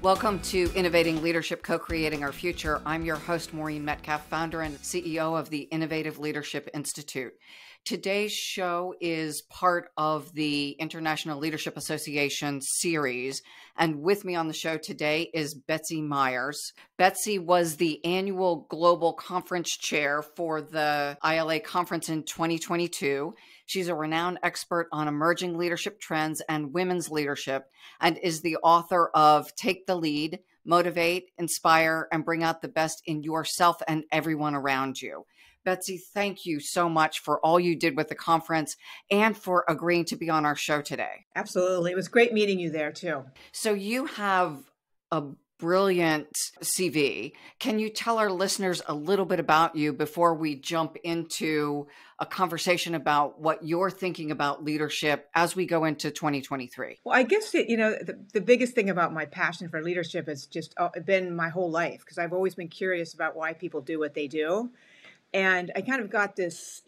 Welcome to Innovating Leadership, Co-Creating Our Future. I'm your host, Maureen Metcalf, founder and CEO of the Innovative Leadership Institute. Today's show is part of the International Leadership Association series. And with me on the show today is Betsy Myers. Betsy was the annual global conference chair for the ILA conference in 2022. She's a renowned expert on emerging leadership trends and women's leadership, and is the author of Take the Lead, Motivate, Inspire, and Bring Out the Best in Yourself and Everyone Around You. Betsy, thank you so much for all you did with the conference and for agreeing to be on our show today. Absolutely. It was great meeting you there too. So you have a brilliant CV. Can you tell our listeners a little bit about you before we jump into a conversation about what you're thinking about leadership as we go into 2023? Well, I guess the biggest thing about my passion for leadership has just been my whole life, because I've always been curious about why people do what they do. And I kind of got this,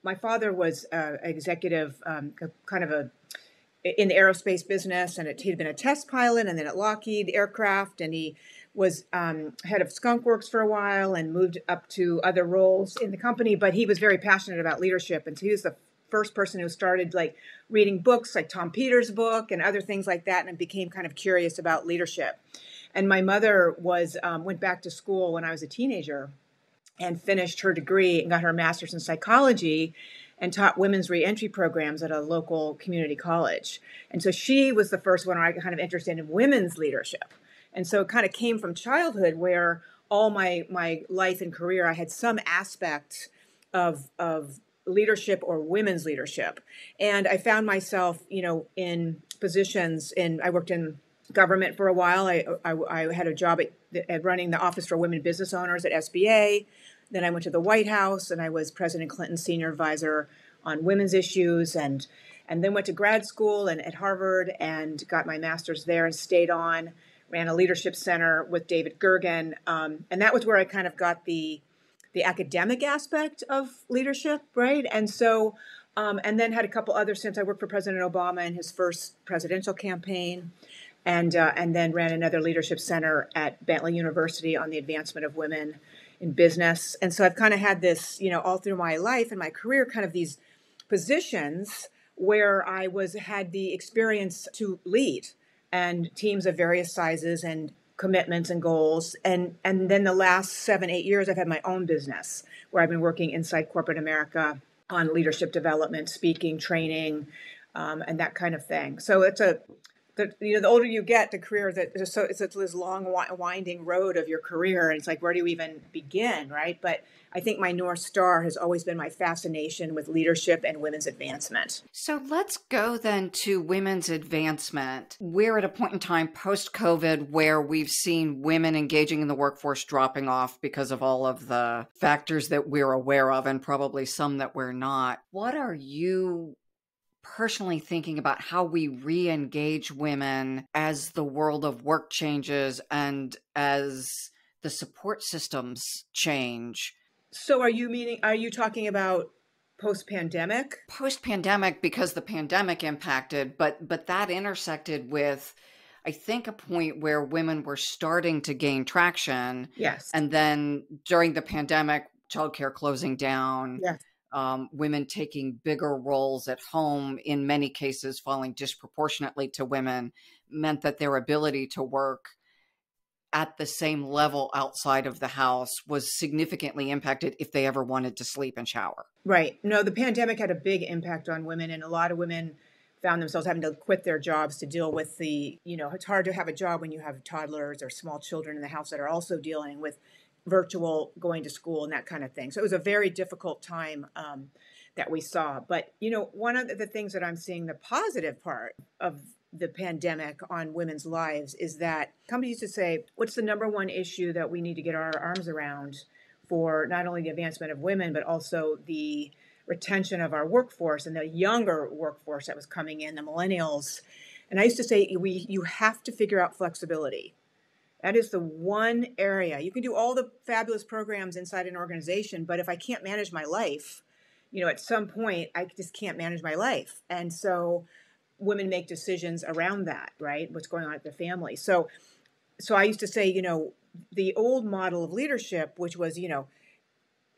my father was an executive, in the aerospace business, and he'd been a test pilot and then at Lockheed Aircraft, and he was head of Skunk Works for a while and moved up to other roles in the company, but he was very passionate about leadership. And so he was the first person who started reading books like Tom Peters' book and other things like that, and became kind of curious about leadership. And my mother went back to school when I was a teenager and finished her degree and got her master's in psychology and taught women's reentry programs at a local community college. And so she was the first one I got kind of interested in women's leadership. And so it kind of came from childhood, where all my life and career, I had some aspect of leadership or women's leadership. And I found myself, in positions I worked in government for a while. I had a job at running the Office for Women Business Owners at SBA. Then I went to the White House, and I was President Clinton's senior advisor on women's issues, and then went to grad school and at Harvard and got my master's there and stayed on, ran a leadership center with David Gergen. And that was where I kind of got the academic aspect of leadership, right? And so, and then had a couple other stints. I worked for President Obama in his first presidential campaign, and then ran another leadership center at Bentley University on the advancement of women in business. And so I've kind of had this, all through my life and my career, kind of these positions where I had the experience to lead and teams of various sizes and commitments and goals. And then the last 7-8 years, I've had my own business where I've been working inside corporate America on leadership development, speaking, training, and that kind of thing. So the older you get, the career it's this long winding road of your career, and it's like, where do you even begin, right? But I think my North Star has always been my fascination with leadership and women's advancement. So let's go then to women's advancement. We're at a point in time post-COVID where we've seen women engaging in the workforce dropping off because of all of the factors that we're aware of, and probably some that we're not. What are you personally thinking about how we re-engage women as the world of work changes and as the support systems change? So are you talking about post-pandemic? Post-pandemic, because the pandemic impacted, but that intersected with, I think, a point where women were starting to gain traction. Yes. And then during the pandemic, childcare closing down. Yes. Women taking bigger roles at home, in many cases falling disproportionately to women, meant that their ability to work at the same level outside of the house was significantly impacted if they ever wanted to sleep and shower. Right. No, the pandemic had a big impact on women, and a lot of women found themselves having to quit their jobs to deal with it's hard to have a job when you have toddlers or small children in the house that are also dealing with virtual going to school and that kind of thing. So it was a very difficult time that we saw. But, one of the things that I'm seeing, the positive part of the pandemic on women's lives, is that companies used to say, what's the number one issue that we need to get our arms around for not only the advancement of women, but also the retention of our workforce and the younger workforce that was coming in, the millennials. And I used to say, you have to figure out flexibility. That is the one area. You can do all the fabulous programs inside an organization, but if I can't manage my life, at some point, I just can't manage my life. And so women make decisions around that, right? What's going on at the family. So so I used to say, the old model of leadership, which was,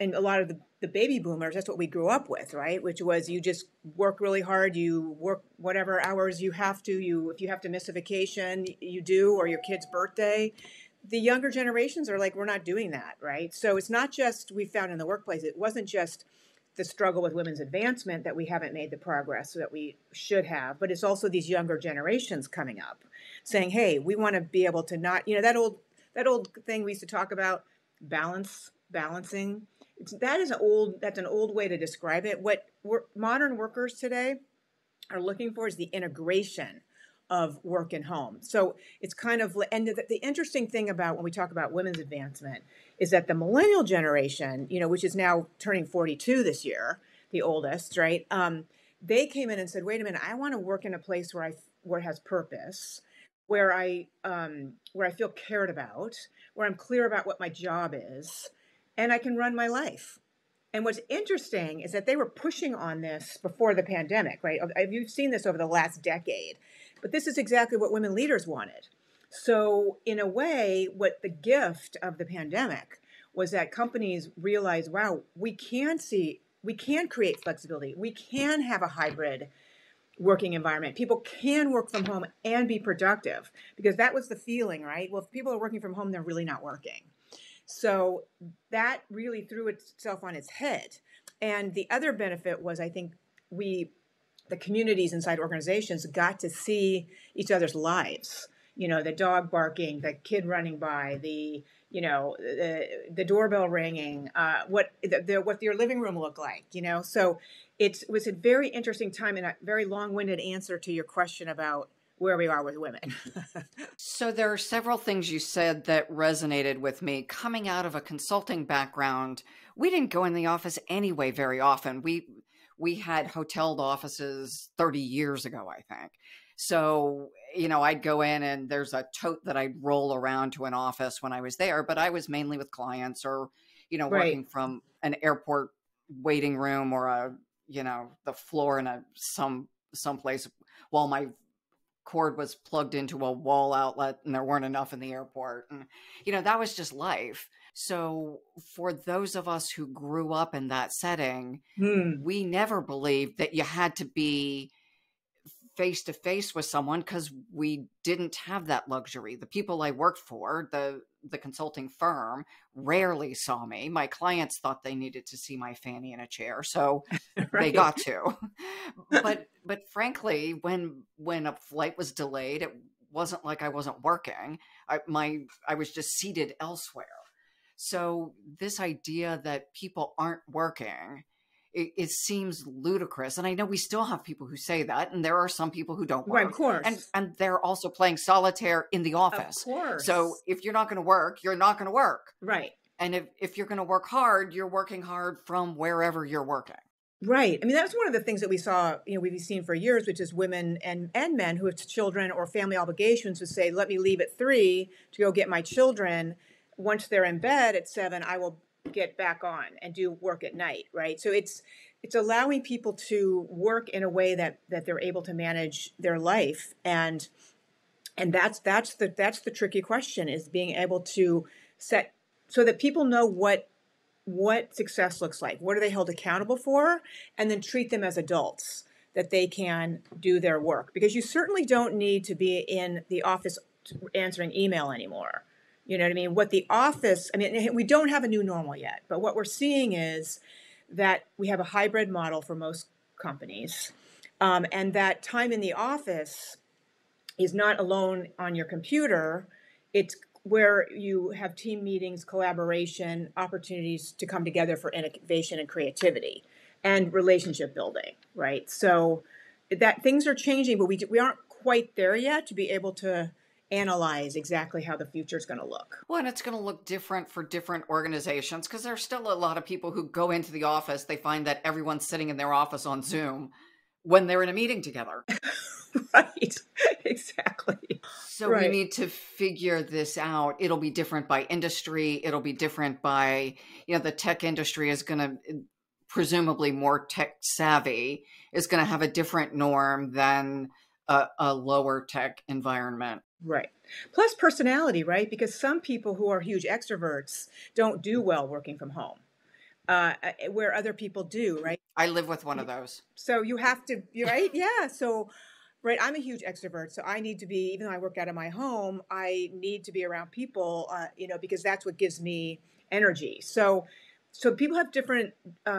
and a lot of the baby boomers, that's what we grew up with, right? Which was you just work really hard, you work whatever hours you have to, if you have to miss a vacation, you do, or your kid's birthday. The younger generations are like, we're not doing that, right? So it's not just we found in the workplace, it wasn't just the struggle with women's advancement that we haven't made the progress that we should have, but it's also these younger generations coming up saying, hey, we want to be able to not, that old thing we used to talk about, balancing. That's an old way to describe it. What modern workers today are looking for is the integration of work and home. So it's kind of, and the interesting thing about when we talk about women's advancement is that the millennial generation, which is now turning 42 this year, the oldest, right? They came in and said, wait a minute, I want to work in a place where it has purpose, where I feel cared about, where I'm clear about what my job is, and I can run my life. And what's interesting is that they were pushing on this before the pandemic, right? You've seen this over the last decade, but this is exactly what women leaders wanted. So in a way, what the gift of the pandemic was that companies realized, wow, we can create flexibility. We can have a hybrid working environment. People can work from home and be productive, because that was the feeling, right? Well, if people are working from home, they're really not working. So that really threw itself on its head. And the other benefit was, I think, the communities inside organizations got to see each other's lives. The dog barking, the kid running by, the doorbell ringing, what your living room looked like, So it was a very interesting time, and a very long-winded answer to your question about where we are with women. So there are several things you said that resonated with me. Coming out of a consulting background, we didn't go in the office anyway very often. We had hoteled offices 30 years ago, I think. So, I'd go in and there's a tote that I'd roll around to an office when I was there, but I was mainly with clients or, Right. working from an airport waiting room or the floor in some place while my cord was plugged into a wall outlet and there weren't enough in the airport. And, that was just life. So for those of us who grew up in that setting, we never believed that you had to be face to face with someone because we didn't have that luxury. The people I worked for, the consulting firm, rarely saw me. My clients thought they needed to see my fanny in a chair, so Right. they got to. But frankly, when a flight was delayed, it wasn't like I wasn't working. I was just seated elsewhere. So this idea that people aren't working, it seems ludicrous. And I know we still have people who say that, and there are some people who don't work. Right, of course. And they're also playing solitaire in the office. Of course. So if you're not going to work, you're not going to work. Right. And if you're going to work hard, you're working hard from wherever you're working. Right. I mean, that's one of the things that we saw, we've seen for years, which is women and men who have children or family obligations who say, let me leave at 3 to go get my children. Once they're in bed at 7, I will get back on and do work at night, right? So it's allowing people to work in a way that they're able to manage their life, and that's the tricky question, is being able to set so that people know what success looks like, what are they held accountable for, and then treat them as adults that they can do their work, because you certainly don't need to be in the office answering email anymore. You know what I mean? We don't have a new normal yet, but what we're seeing is that we have a hybrid model for most companies, and that time in the office is not alone on your computer. It's where you have team meetings, collaboration, opportunities to come together for innovation and creativity and relationship building, right? So that things are changing, but we aren't quite there yet to be able to analyze exactly how the future is going to look. Well, and it's going to look different for different organizations, because there's still a lot of people who go into the office, they find that everyone's sitting in their office on Zoom when they're in a meeting together. Right. Exactly. So we need to figure this out. It'll be different by industry. It'll be different by, the tech industry is going to, presumably more tech savvy, is going to have a different norm than a lower tech environment. Right. Plus personality, right? Because some people who are huge extroverts don't do well working from home, where other people do, right? I live with one of those. So you have to, right? Yeah. So, right. I'm a huge extrovert. So I need to be, even though I work out of my home, I need to be around people, because that's what gives me energy. So people have different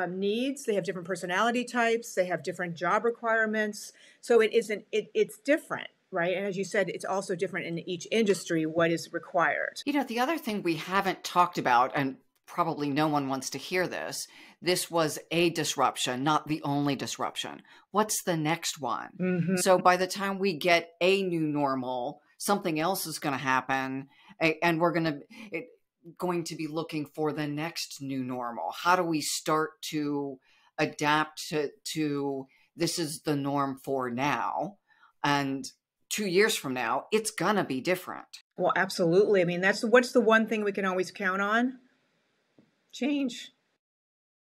needs. They have different personality types. They have different job requirements. So it's different. Right. And as you said, it's also different in each industry, what is required. The other thing we haven't talked about, and probably no one wants to hear this was a disruption, not the only disruption. What's the next one? Mm-hmm. So by the time we get a new normal, something else is going to happen, and we're going to be looking for the next new normal. How do we start to adapt to this is the norm for now, and 2 years from now, it's going to be different. Well, absolutely. I mean, what's the one thing we can always count on? Change,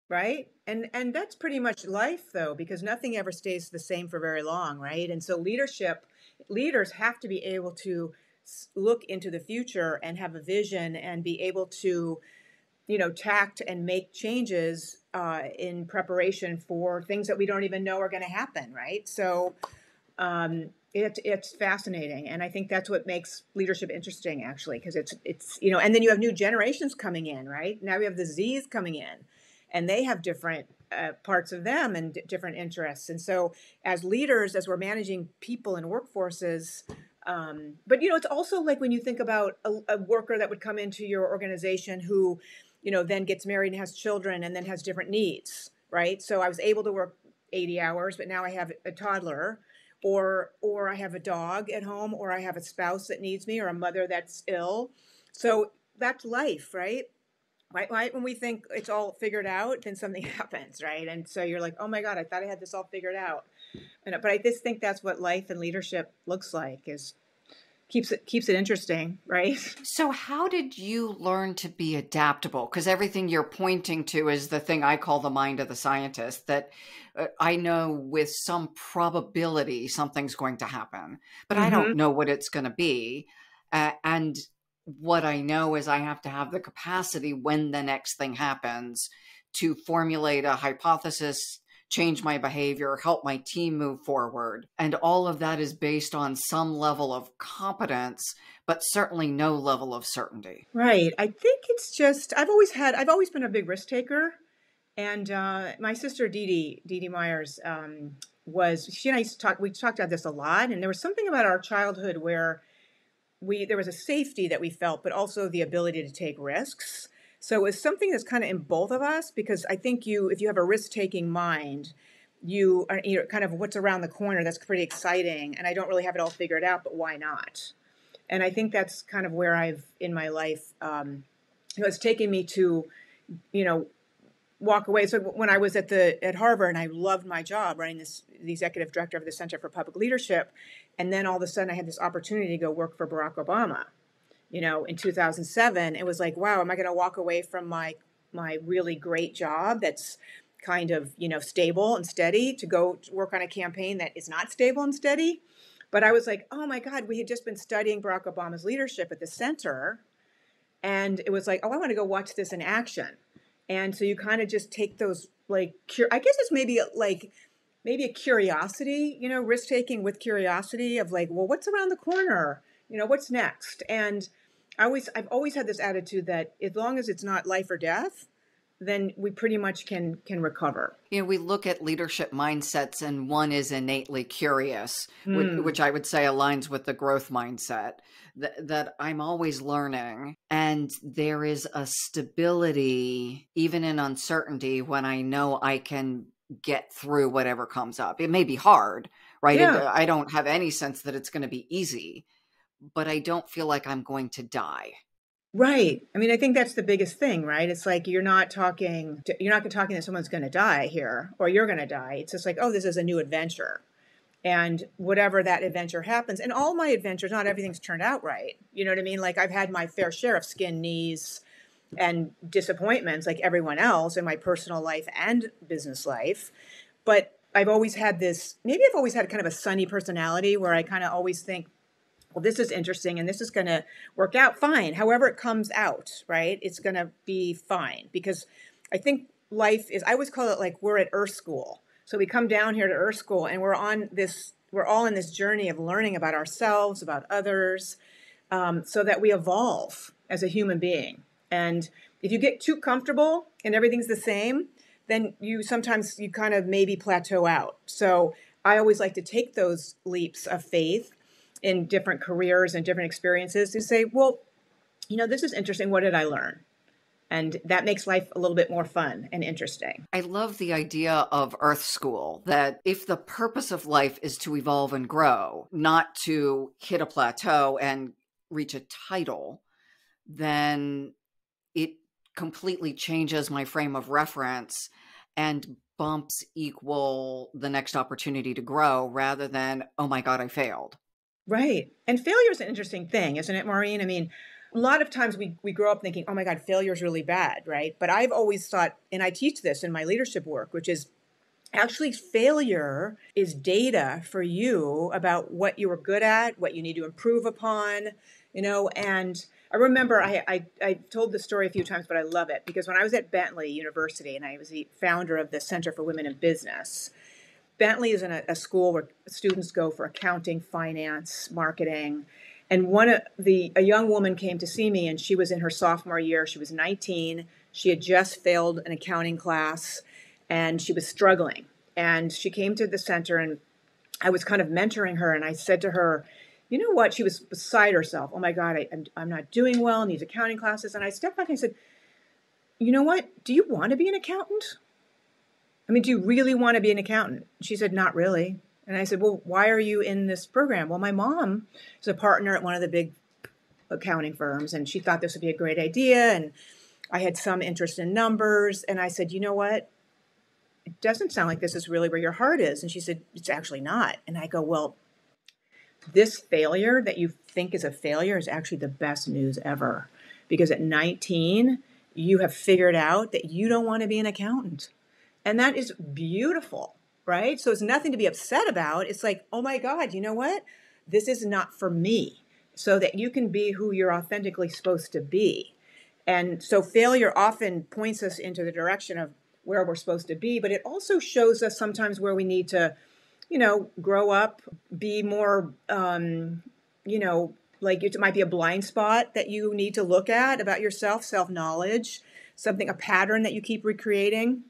right? And that's pretty much life, though, because nothing ever stays the same for very long, right? And so leaders have to be able to look into the future and have a vision and be able to, tact and make changes in preparation for things that we don't even know are going to happen, right? So it's fascinating, and I think that's what makes leadership interesting, actually, because it's and then you have new generations coming in, right? Now we have the Z's coming in, and they have different parts of them and different interests. And so, as leaders, as we're managing people and workforces, but it's also like when you think about a worker that would come into your organization who, then gets married and has children and then has different needs, right? So I was able to work 80 hours, but now I have a toddler. Or I have a dog at home, or I have a spouse that needs me, or a mother that's ill. So that's life, right? Right? When we think it's all figured out, then something happens, right? And so you're like, oh my God, I thought I had this all figured out. But I just think that's what life and leadership looks like, is keeps it interesting, right? So how did you learn to be adaptable? Because everything you're pointing to is the thing I call the mind of the scientist, that I know with some probability something's going to happen, but I don't know what it's going to be. And what I know is I have to have the capacity when the next thing happens to formulate a hypothesis, change my behavior, help my team move forward. And all of that is based on some level of competence, but certainly no level of certainty. Right. I think it's just, I've always been a big risk taker. And my sister, Dee Myers, she and I we talked about this a lot. And there was something about our childhood where there was a safety that we felt, but also the ability to take risks. So it's something that's kind of in both of us, because I think if you have a risk-taking mind, you're kind of what's around the corner. That's pretty exciting. And I don't really have it all figured out, but why not? And I think that's kind of where in my life, it's taken me to, walk away. So when I was at Harvard, and I loved my job running the executive director of the Center for Public Leadership. And then all of a sudden I had this opportunity to go work for Barack Obama. In 2007, it was like, wow, am I going to walk away from my really great job that's kind of, stable and steady to go work on a campaign that is not stable and steady? But I was like, oh my God, we had just been studying Barack Obama's leadership at the center. And it was like, oh, I want to go watch this in action. And so you kind of just take those, I guess it's maybe a curiosity, risk taking with curiosity of like, well, what's around the corner? What's next? And I've always had this attitude that as long as it's not life or death, then we pretty much can recover. We look at leadership mindsets, and one is innately curious, which I would say aligns with the growth mindset, that I'm always learning. And there is a stability, even in uncertainty, when I know I can get through whatever comes up. It may be hard, right? Yeah. I don't have any sense that it's going to be easy, but I don't feel like I'm going to die. Right. I mean, I think that's the biggest thing, right? It's like you're not talking that someone's going to die here or you're going to die. It's just like, oh, this is a new adventure. And whatever that adventure happens, and all my adventures, not everything's turned out right. You know what I mean? Like I've had my fair share of skin knees and disappointments like everyone else in my personal life and business life. But I've always had kind of a sunny personality where I kind of always think, well, this is interesting and this is going to work out fine. However it comes out, right? It's going to be fine, because I think life is, I always call it like we're at Earth School. So we come down here to Earth School and we're all in this journey of learning about ourselves, about others, so that we evolve as a human being. And if you get too comfortable and everything's the same, then sometimes you kind of maybe plateau out. So I always like to take those leaps of faith in different careers and different experiences to say, well, this is interesting. What did I learn? And that makes life a little bit more fun and interesting. I love the idea of Earth School, that if the purpose of life is to evolve and grow, not to hit a plateau and reach a title, then it completely changes my frame of reference, and bumps equal the next opportunity to grow rather than, oh my God, I failed. Right. And failure is an interesting thing, isn't it, Maureen? I mean, a lot of times we grow up thinking, oh my God, failure is really bad, right? But I've always thought, and I teach this in my leadership work, which is actually failure is data for you about what you were good at, what you need to improve upon, and I remember I told the story a few times, but I love it because when I was at Bentley University and I was the founder of the Center for Women in Business, Bentley is in a school where students go for accounting, finance, marketing. And a young woman came to see me, and she was in her sophomore year. She was 19. She had just failed an accounting class, and she was struggling. And she came to the center, and I was kind of mentoring her. And I said to her, you know what? She was beside herself. Oh my God, I'm not doing well in these accounting classes. And I stepped back and I said, you know what? Do you want to be an accountant? I mean, do you really want to be an accountant? She said, not really. And I said, well, why are you in this program? Well, my mom is a partner at one of the big accounting firms, and she thought this would be a great idea. And I had some interest in numbers. And I said, you know what? It doesn't sound like this is really where your heart is. And she said, it's actually not. And I go, well, this failure that you think is a failure is actually the best news ever. Because at 19, you have figured out that you don't want to be an accountant. And that is beautiful, right? So it's nothing to be upset about. It's like, oh my God, you know what? This is not for me. So that you can be who you're authentically supposed to be. And so failure often points us into the direction of where we're supposed to be, but it also shows us sometimes where we need to, grow up, be more, like it might be a blind spot that you need to look at about yourself, self-knowledge, a pattern that you keep recreating.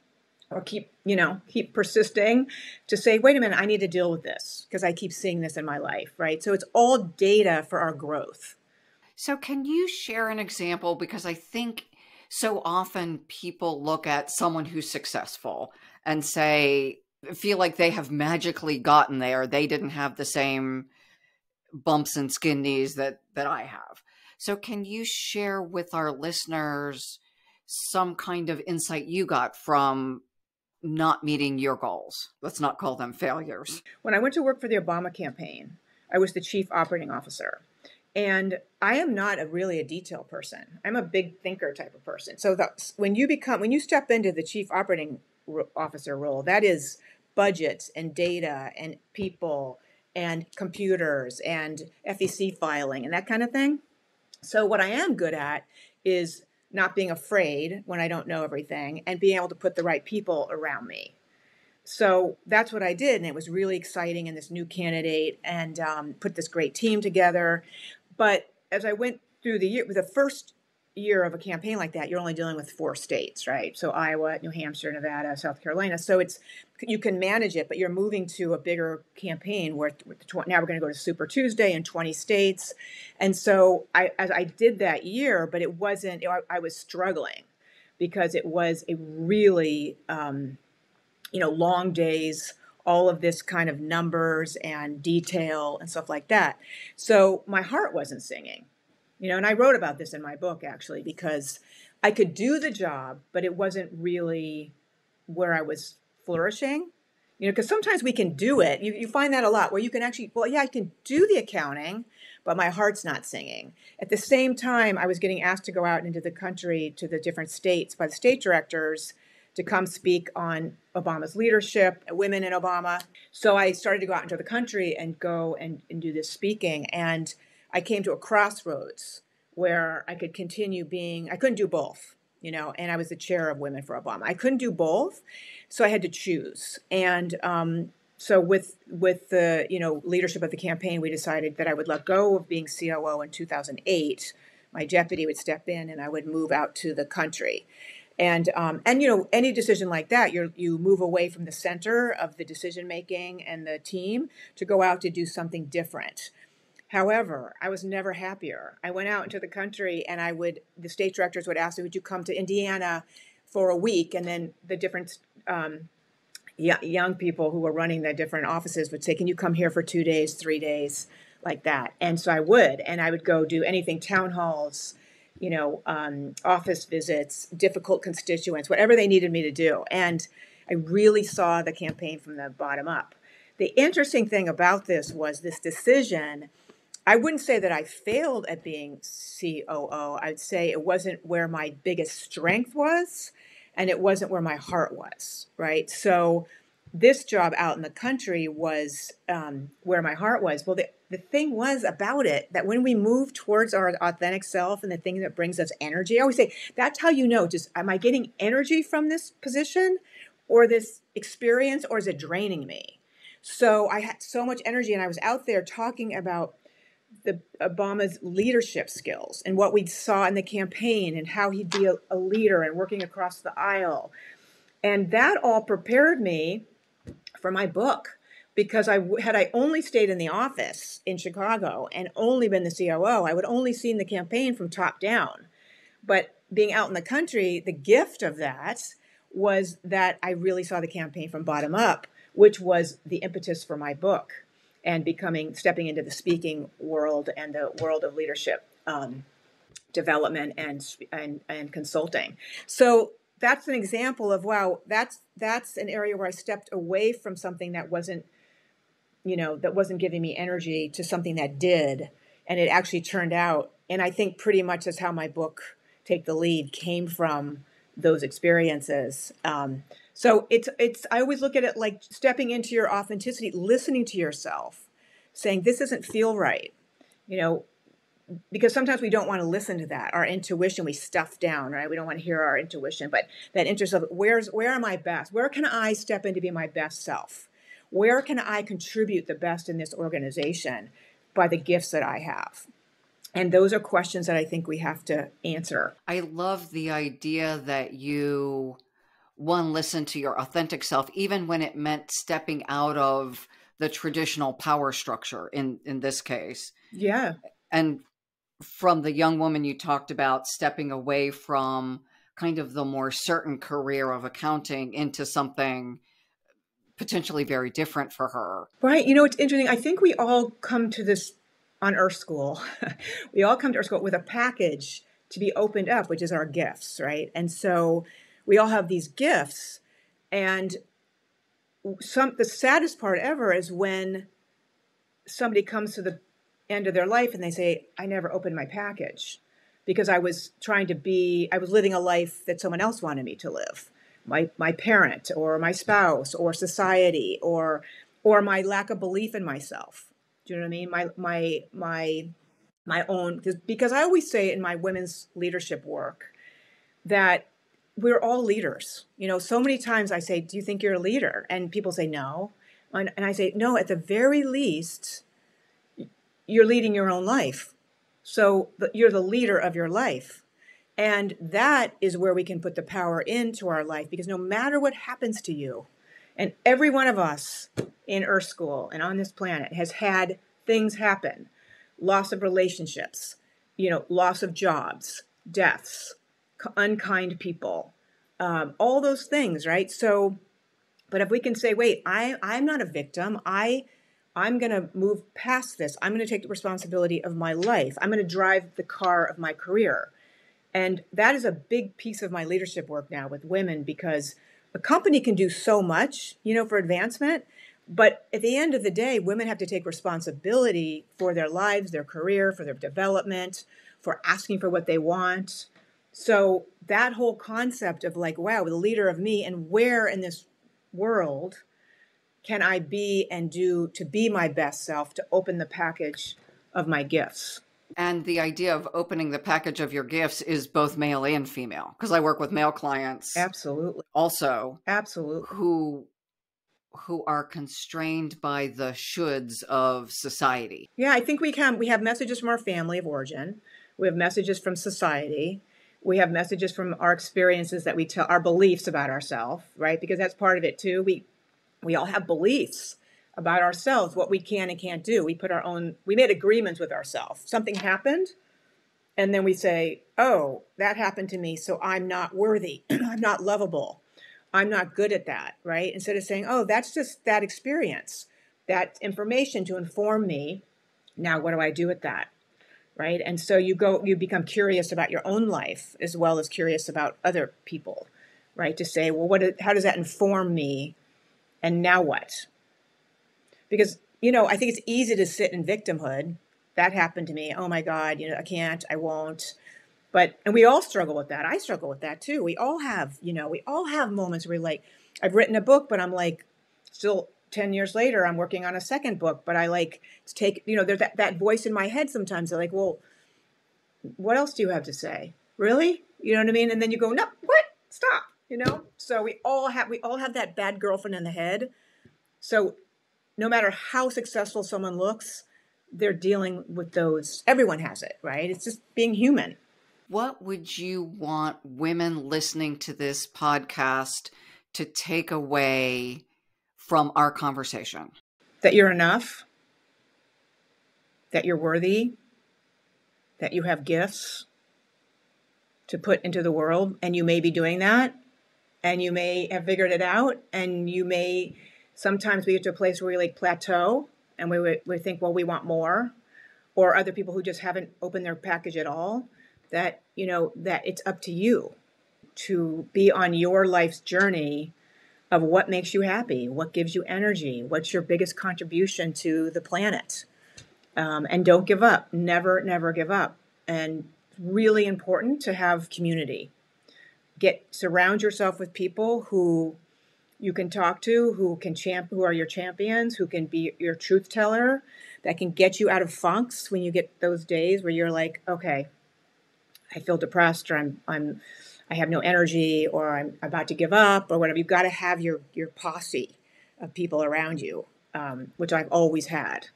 Or keep persisting to say, wait a minute, I need to deal with this because I keep seeing this in my life, right? So it's all data for our growth. So can you share an example? Because I think so often people look at someone who's successful and feel like they have magically gotten there. They didn't have the same bumps and skin knees that I have. So can you share with our listeners some kind of insight you got from not meeting your goals? Let's not call them failures. When I went to work for the Obama campaign, I was the chief operating officer. And I am not really a detail person. I'm a big thinker type of person. So when you step into the chief operating officer role, that is budgets and data and people and computers and FEC filing and that kind of thing. So what I am good at is not being afraid when I don't know everything and being able to put the right people around me. So that's what I did. And it was really exciting, and this new candidate, and put this great team together. But as I went through the first year of a campaign like that, you're only dealing with 4 states, right? So Iowa, New Hampshire, Nevada, South Carolina. So you can manage it, but you're moving to a bigger campaign where now we're going to go to Super Tuesday in 20 states. And so as I did that year, but it wasn't, I was struggling because it was a really, long days, all of this kind of numbers and detail and stuff like that. So my heart wasn't singing. And I wrote about this in my book, actually, because I could do the job, but it wasn't really where I was flourishing. Because sometimes we can do it. You find that a lot where you can actually, I can do the accounting, but my heart's not singing. At the same time, I was getting asked to go out into the country to the different states by the state directors to come speak on Obama's leadership, women in Obama. So I started to go out into the country and go and do this speaking. And I came to a crossroads where I could continue being, I couldn't do both, and I was the chair of Women for Obama. I couldn't do both, so I had to choose. And so with the leadership of the campaign, we decided that I would let go of being COO in 2008. My deputy would step in, and I would move out to the country. And any decision like that, you move away from the center of the decision making and the team to go out to do something different. However, I was never happier. I went out into the country, and the state directors would ask me, would you come to Indiana for a week? And then the different young people who were running the different offices would say, can you come here for 2 days, 3 days, like that? And so I would go do anything, town halls, office visits, difficult constituents, whatever they needed me to do. And I really saw the campaign from the bottom up. The interesting thing about this was this decision. I wouldn't say that I failed at being COO. I'd say it wasn't where my biggest strength was, and it wasn't where my heart was, right? So this job out in the country was where my heart was. Well, the thing was about it that when we move towards our authentic self and the thing that brings us energy, I always say, that's how you know, just am I getting energy from this position or this experience, or is it draining me? So I had so much energy, and I was out there talking about the Obama's leadership skills and what we saw in the campaign and how he'd be a leader and working across the aisle. And that all prepared me for my book, because had I only stayed in the office in Chicago and only been the COO, I would only seen the campaign from top down. But being out in the country, the gift of that was that I really saw the campaign from bottom up, which was the impetus for my book and stepping into the speaking world and the world of leadership development and consulting. So that's an example of, wow, that's an area where I stepped away from something that wasn't giving me energy to something that did, and it actually turned out. And I think pretty much that's how my book, Take the Lead, came from those experiences. So I always look at it like stepping into your authenticity, listening to yourself, saying this doesn't feel right, because sometimes we don't want to listen to that. Our intuition, we stuff down, right? We don't want to hear our intuition, but that interest of where am I best? Where can I step in to be my best self? Where can I contribute the best in this organization by the gifts that I have? And those are questions that I think we have to answer. I love the idea that you, listen to your authentic self, even when it meant stepping out of the traditional power structure in this case. Yeah. And from the young woman you talked about stepping away from kind of the more certain career of accounting into something potentially very different for her. Right. It's interesting. I think we all come to this on Earth School. We all come to Earth School with a package to be opened up, which is our gifts, right? And so we all have these gifts. And the saddest part ever is when somebody comes to the end of their life and they say, I never opened my package because I was living a life that someone else wanted me to live. My parent or my spouse or society or my lack of belief in myself. Do you know what I mean? My own, because I always say in my women's leadership work that we're all leaders. So many times I say, do you think you're a leader? And people say no. And I say, no, at the very least, you're leading your own life. So you're the leader of your life. And that is where we can put the power into our life, because no matter what happens to you, and every one of us in Earth School and on this planet has had things happen, loss of relationships, loss of jobs, deaths, unkind people, all those things, right? So, but if we can say, wait, I'm not a victim. I'm going to move past this. I'm going to take the responsibility of my life. I'm going to drive the car of my career. And that is a big piece of my leadership work now with women, because a company can do so much, for advancement. But at the end of the day, women have to take responsibility for their lives, their career, for their development, for asking for what they want. So that whole concept of like, wow, the leader of me, and where in this world can I be and do to be my best self, to open the package of my gifts? And the idea of opening the package of your gifts is both male and female, because I work with male clients Absolutely. also Absolutely. who are constrained by the shoulds of society. Yeah, I think we have messages from our family of origin. We have messages from society. We have messages from our experiences that we tell, our beliefs about ourselves, right? Because that's part of it too. We all have beliefs about ourselves, what we can and can't do. We made agreements with ourselves. Something happened, and then we say, oh, that happened to me, so I'm not worthy. I'm not lovable. I'm not good at that, right? Instead of saying, oh, that's just that experience, that information to inform me. Now, what do I do with that? Right. And so you become curious about your own life as well as curious about other people, right? To say, well, how does that inform me? And now what? Because, I think it's easy to sit in victimhood. That happened to me. Oh my God, I can't, I won't. And we all struggle with that. I struggle with that too. We all have moments where I've written a book, but I'm like, still 10 years later, I'm working on a second book, but I like to take, there's that voice in my head sometimes. They're like, well, what else do you have to say? Really? You know what I mean? And then you go, no, what? Stop. So we all have that bad girlfriend in the head. So no matter how successful someone looks, they're dealing with those. Everyone has it, right? It's just being human. What would you want women listening to this podcast to take away from our conversation? That you're enough, that you're worthy, that you have gifts to put into the world, and you may be doing that, and you may have figured it out, and you may sometimes we get to a place where we like plateau, and we think, well, we want more, or other people who just haven't opened their package at all. That that it's up to you to be on your life's journey of what makes you happy, what gives you energy, what's your biggest contribution to the planet. And don't give up. Never, never give up. And it's really important to have community. Surround yourself with people who you can talk to, who are your champions, who can be your truth teller, that can get you out of funks when you get those days where you're like, okay, I feel depressed, or I have no energy, or I'm about to give up, or whatever. You've got to have your posse of people around you, which I've always had,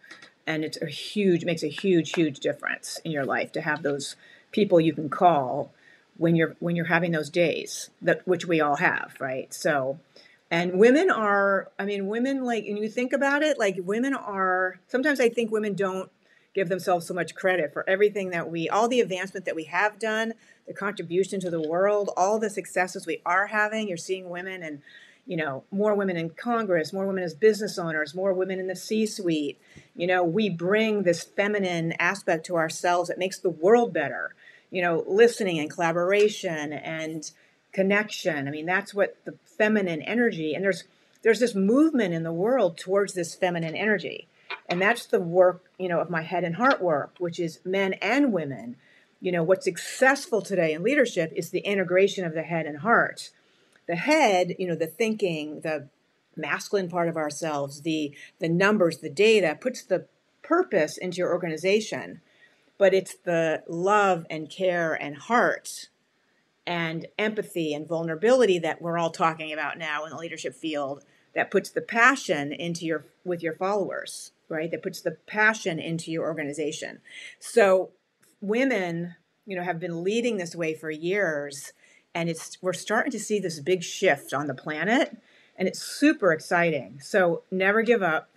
and makes a huge, huge difference in your life to have those people you can call when you're having those days, which we all have, right? So, and women, like, when you think about it, like, sometimes I think women don't give themselves so much credit for everything all the advancement that we have done, the contribution to the world, all the successes we are having. You're seeing women, and more women in Congress, more women as business owners, more women in the C-suite. We bring this feminine aspect to ourselves that makes the world better. Listening and collaboration and connection. I mean, that's what the feminine energy, and there's this movement in the world towards this feminine energy. And that's the work, of my head and heart work, which is men and women. What's successful today in leadership is the integration of the head and heart. The head, the thinking, the masculine part of ourselves, the numbers, the data, puts the purpose into your organization. But it's the love and care and heart and empathy and vulnerability that we're all talking about now in the leadership field that puts the passion with your followers, right? That puts the passion into your organization. So women, have been leading this way for years, and we're starting to see this big shift on the planet, and it's super exciting. So never give up.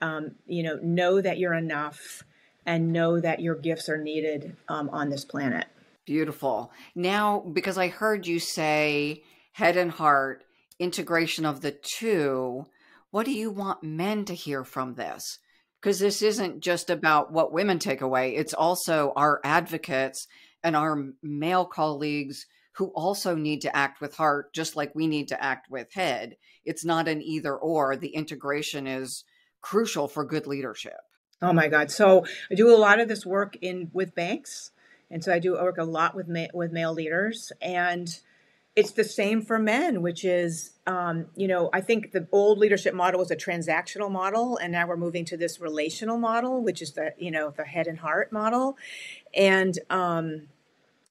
Know that you're enough, and know that your gifts are needed on this planet. Beautiful. Now, because I heard you say head and heart, integration of the two, what do you want men to hear from this? Because this isn't just about what women take away. It's also our advocates and our male colleagues who also need to act with heart, just like we need to act with head. It's not an either or. The integration is crucial for good leadership. Oh my God. So I do a lot of this work with banks. And so I do work a lot with male leaders. And it's the same for men, which is, I think the old leadership model was a transactional model, and now we're moving to this relational model, which is the head and heart model. And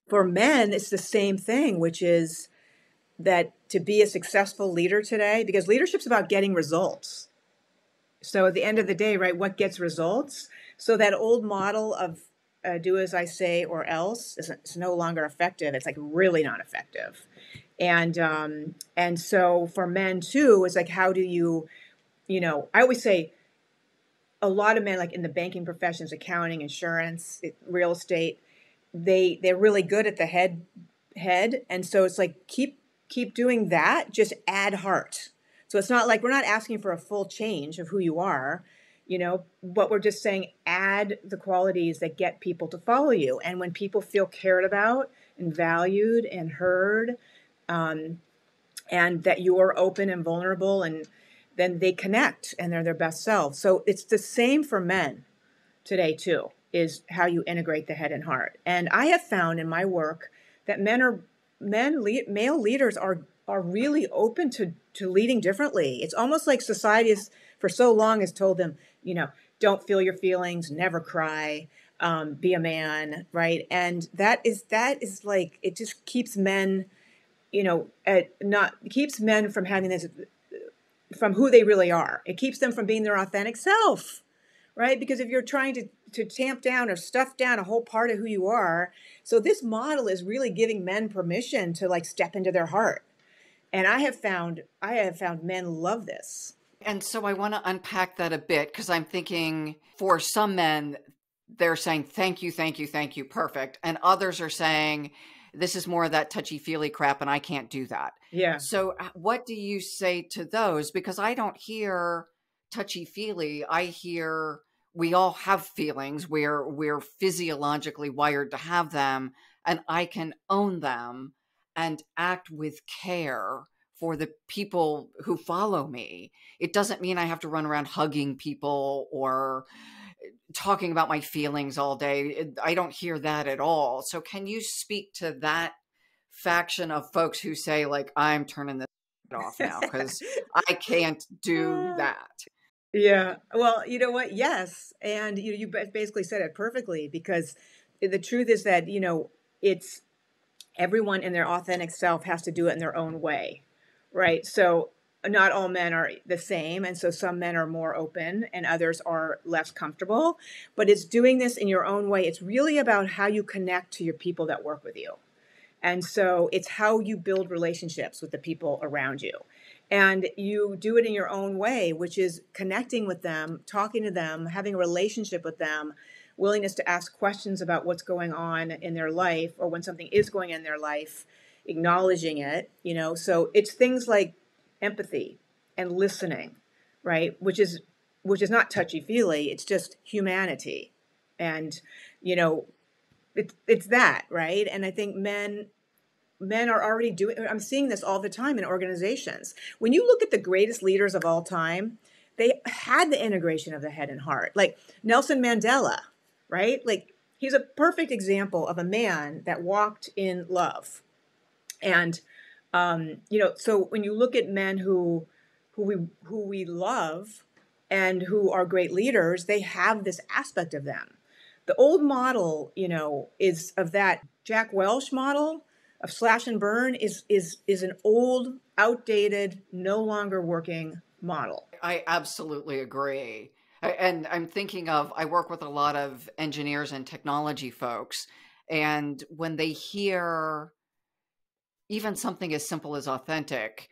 for men, it's the same thing, which is that to be a successful leader today, because leadership's about getting results. So at the end of the day, right, what gets results? So that old model of do as I say or else is no longer effective. It's like really not effective. And so for men too, it's like, how do you, I always say a lot of men, like in the banking professions, accounting, insurance, real estate, they're really good at the head. And so it's like, keep doing that, just add heart. So it's not like we're not asking for a full change of who you are, but we're just saying add the qualities that get people to follow you. And when people feel cared about and valued and heard, and that you're open and vulnerable, and then they connect and they're their best selves. So it's the same for men today too, is how you integrate the head and heart. And I have found in my work that male leaders are really open to leading differently. It's almost like society has for so long has told them, don't feel your feelings, never cry, be a man, right? And that is like, it just keeps men, keeps men from having this, from who they really are. It keeps them from being their authentic self, right? Because if you're trying to tamp down or stuff down a whole part of who you are, so this model is really giving men permission to like step into their heart. And I have found men love this. And so I want to unpack that a bit, because I'm thinking for some men, they're saying, thank you, thank you, thank you, perfect. And others are saying, this is more of that touchy-feely crap and I can't do that. Yeah. So what do you say to those? Because I don't hear touchy-feely. I hear we all have feelings. We're physiologically wired to have them, and I can own them and act with care for the people who follow me. It doesn't mean I have to run around hugging people or talking about my feelings all day. I don't hear that at all. So can you speak to that faction of folks who say, like, I'm turning this off now because I can't do that? Yeah. Well, you know what? Yes. And you basically said it perfectly, because the truth is that, it's everyone in their authentic self has to do it in their own way. Right. So not all men are the same. And so some men are more open and others are less comfortable, but it's doing this in your own way. It's really about how you connect to your people that work with you. And so it's how you build relationships with the people around you. And you do it in your own way, which is connecting with them, talking to them, having a relationship with them, willingness to ask questions about what's going on in their life, or when something is going on in their life, acknowledging it, So it's things like empathy and listening, right? Which is not touchy-feely. It's just humanity. And, it's that, right? And I think men are already doing, I'm seeing this all the time in organizations. When you look at the greatest leaders of all time, they had the integration of the head and heart. Like Nelson Mandela, right? Like he's a perfect example of a man that walked in love. And, so when you look at men who we love and who are great leaders, they have this aspect of them. The old model, is of that Jack Welch model of slash and burn is an old, outdated, no longer working model. I absolutely agree. And I'm thinking I work with a lot of engineers and technology folks, and when they hear even something as simple as authentic,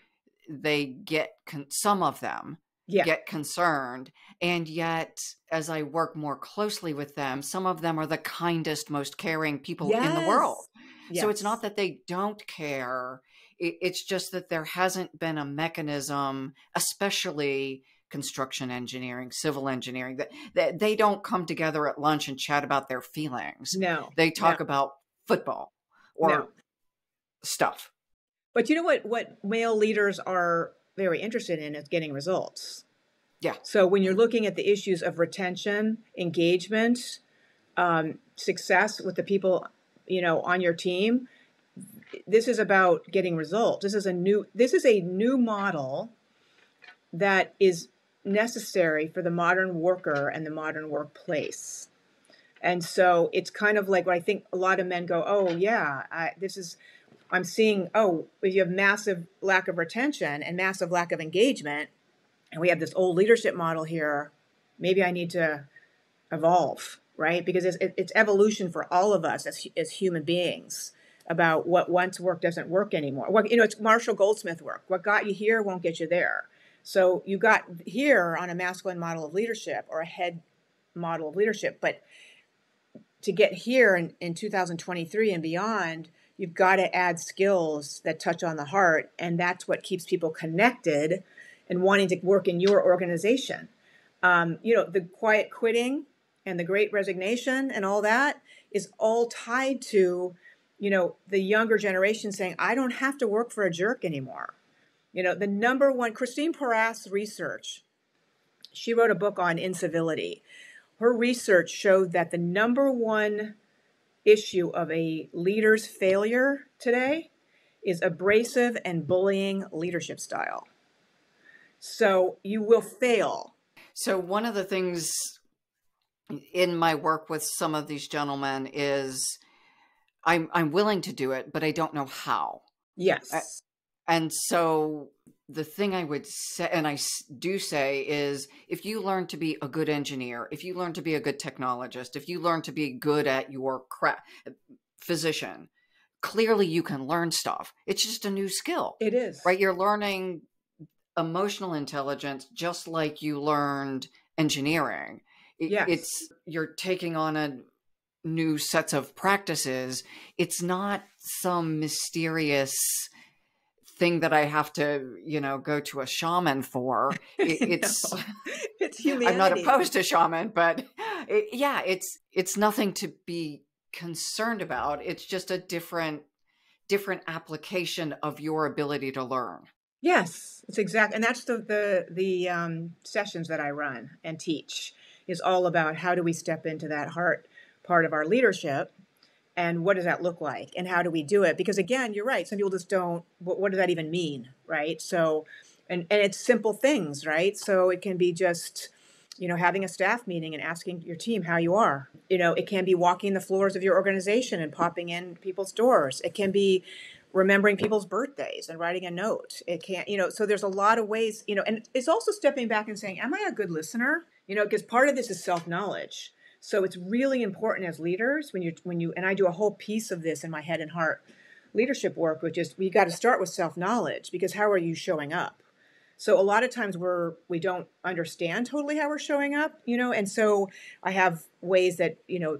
they get, some of them get concerned. And yet, as I work more closely with them, some of them are the kindest, most caring people in the world. Yes. So it's not that they don't care. It's just that there hasn't been a mechanism, especially construction engineering, civil engineering, that they don't come together at lunch and chat about their feelings. No. They talk about football or stuff. But you know what male leaders are very interested in is getting results. Yeah. So when you're looking at the issues of retention, engagement, success with the people, on your team, this is about getting results. This is a new model that is necessary for the modern worker and the modern workplace. And so it's kind of like what I think a lot of men go, oh yeah, I'm seeing, oh, if you have massive lack of retention and massive lack of engagement, and we have this old leadership model here, maybe I need to evolve, right? Because it's evolution for all of us as human beings about what once worked doesn't work anymore. It's Marshall Goldsmith work. What got you here won't get you there. So you got here on a masculine model of leadership or a head model of leadership, but to get here in 2023 and beyond, you've got to add skills that touch on the heart, and that's what keeps people connected and wanting to work in your organization. The quiet quitting and the great resignation and all that is all tied to, the younger generation saying, I don't have to work for a jerk anymore. The number one, Christine Porras research, she wrote a book on incivility. Her research showed that the number one issue of a leader's failure today is abrasive and bullying leadership style. So you will fail. So one of the things in my work with some of these gentlemen is I'm willing to do it, but I don't know how. Yes. And so the thing I would say, and I do say, is if you learn to be a good engineer, if you learn to be a good technologist, if you learn to be good at your physician, clearly you can learn stuff. It's just a new skill. It is. Right? You're learning emotional intelligence just like you learned engineering. Yes. You're taking on a new sets of practices. It's not some mysterious thing that I have to, go to a shaman for. It's humanity. I'm not opposed to shaman, but it's nothing to be concerned about. It's just a different application of your ability to learn. Yes, it's exact, and that's the sessions that I run and teach is all about how do we step into that heart part of our leadership. And what does that look like? And how do we do it? Because again, you're right. Some people just don't, what does that even mean? Right. So, and it's simple things, right? So it can be just, having a staff meeting and asking your team how you are. It can be walking the floors of your organization and popping in people's doors. It can be remembering people's birthdays and writing a note. It can't, so there's a lot of ways, and it's also stepping back and saying, am I a good listener? Because part of this is self-knowledge. So it's really important as leaders when you and I do a whole piece of this in my head and heart leadership work, which is we got to start with self-knowledge, because how are you showing up? So a lot of times we don't understand totally how we're showing up, and so I have ways that,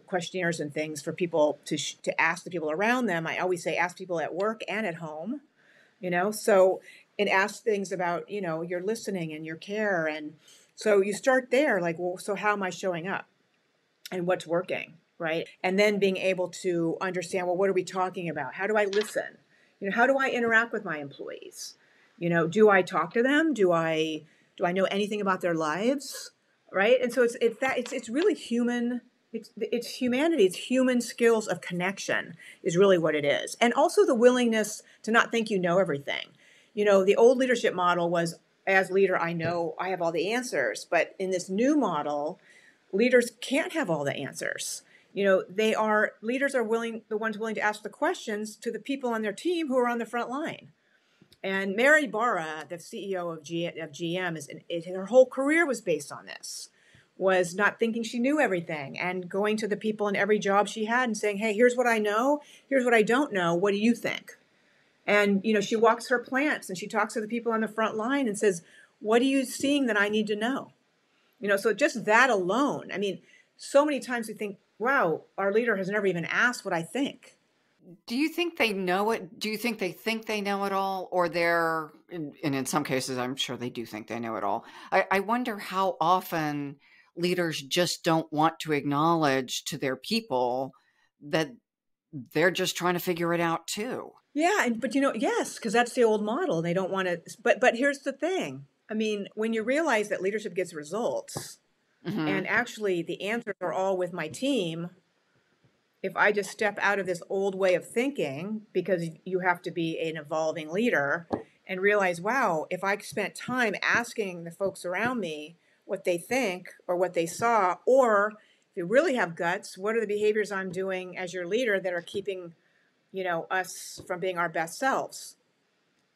questionnaires and things for people to ask the people around them. I always say ask people at work and at home, so, and ask things about, your listening and your care. And so you start there, like, well, so how am I showing up? And what's working, right? And then being able to understand, well, what are we talking about? How do I listen? How do I interact with my employees? Do I talk to them? Do I know anything about their lives, right? And so it's really human. It's humanity. It's human skills of connection is really what it is, and also the willingness to not think you know everything. The old leadership model was, as leader, I know I have all the answers, but in this new model, leaders can't have all the answers. Leaders are the ones willing to ask the questions to the people on their team who are on the front line. And Mary Barra, the CEO of GM, her whole career was based on this, was not thinking she knew everything and going to the people in every job she had and saying, hey, here's what I know. Here's what I don't know. What do you think? And, she walks her plants and she talks to the people on the front line and says, what are you seeing that I need to know? So just that alone, so many times we think, wow, our leader has never even asked what I think. Do you think they know it? Do you think they know it all? Or and in some cases, I'm sure they do think they know it all. I wonder how often leaders just don't want to acknowledge to their people that they're just trying to figure it out too. Yeah, but yes, because that's the old model. They don't want to, but here's the thing. When you realize that leadership gets results, and actually the answers are all with my team, if I just step out of this old way of thinking, because you have to be an evolving leader, and realize, wow, if I spent time asking the folks around me what they think or what they saw, or if you really have guts, what are the behaviors I'm doing as your leader that are keeping, us from being our best selves?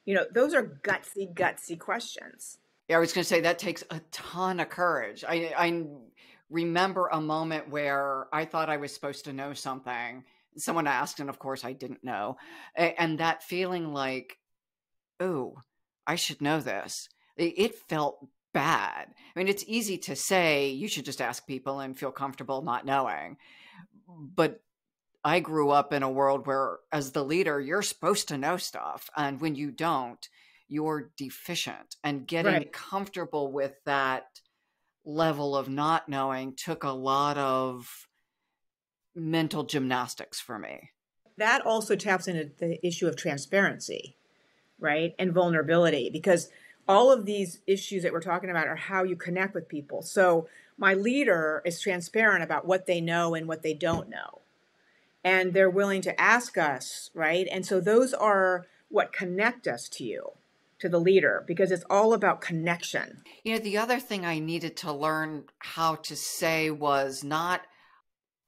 Those are gutsy questions. Yeah, I was going to say that takes a ton of courage. I remember a moment where I thought I was supposed to know something. Someone asked, and of course I didn't know. And that feeling like, oh, I should know this. It felt bad. I mean, it's easy to say you should just ask people and feel comfortable not knowing. But I grew up in a world where, as the leader, you're supposed to know stuff. And when you don't, you're deficient. And getting Right. comfortable with that level of not knowing took a lot of mental gymnastics for me. That also taps into the issue of transparency, right? And vulnerability, because all of these issues that we're talking about are how you connect with people. So my leader is transparent about what they know and what they don't know. And they're willing to ask us, right? And so those are what connect us to you, to the leader, because it's all about connection. The other thing I needed to learn how to say was not,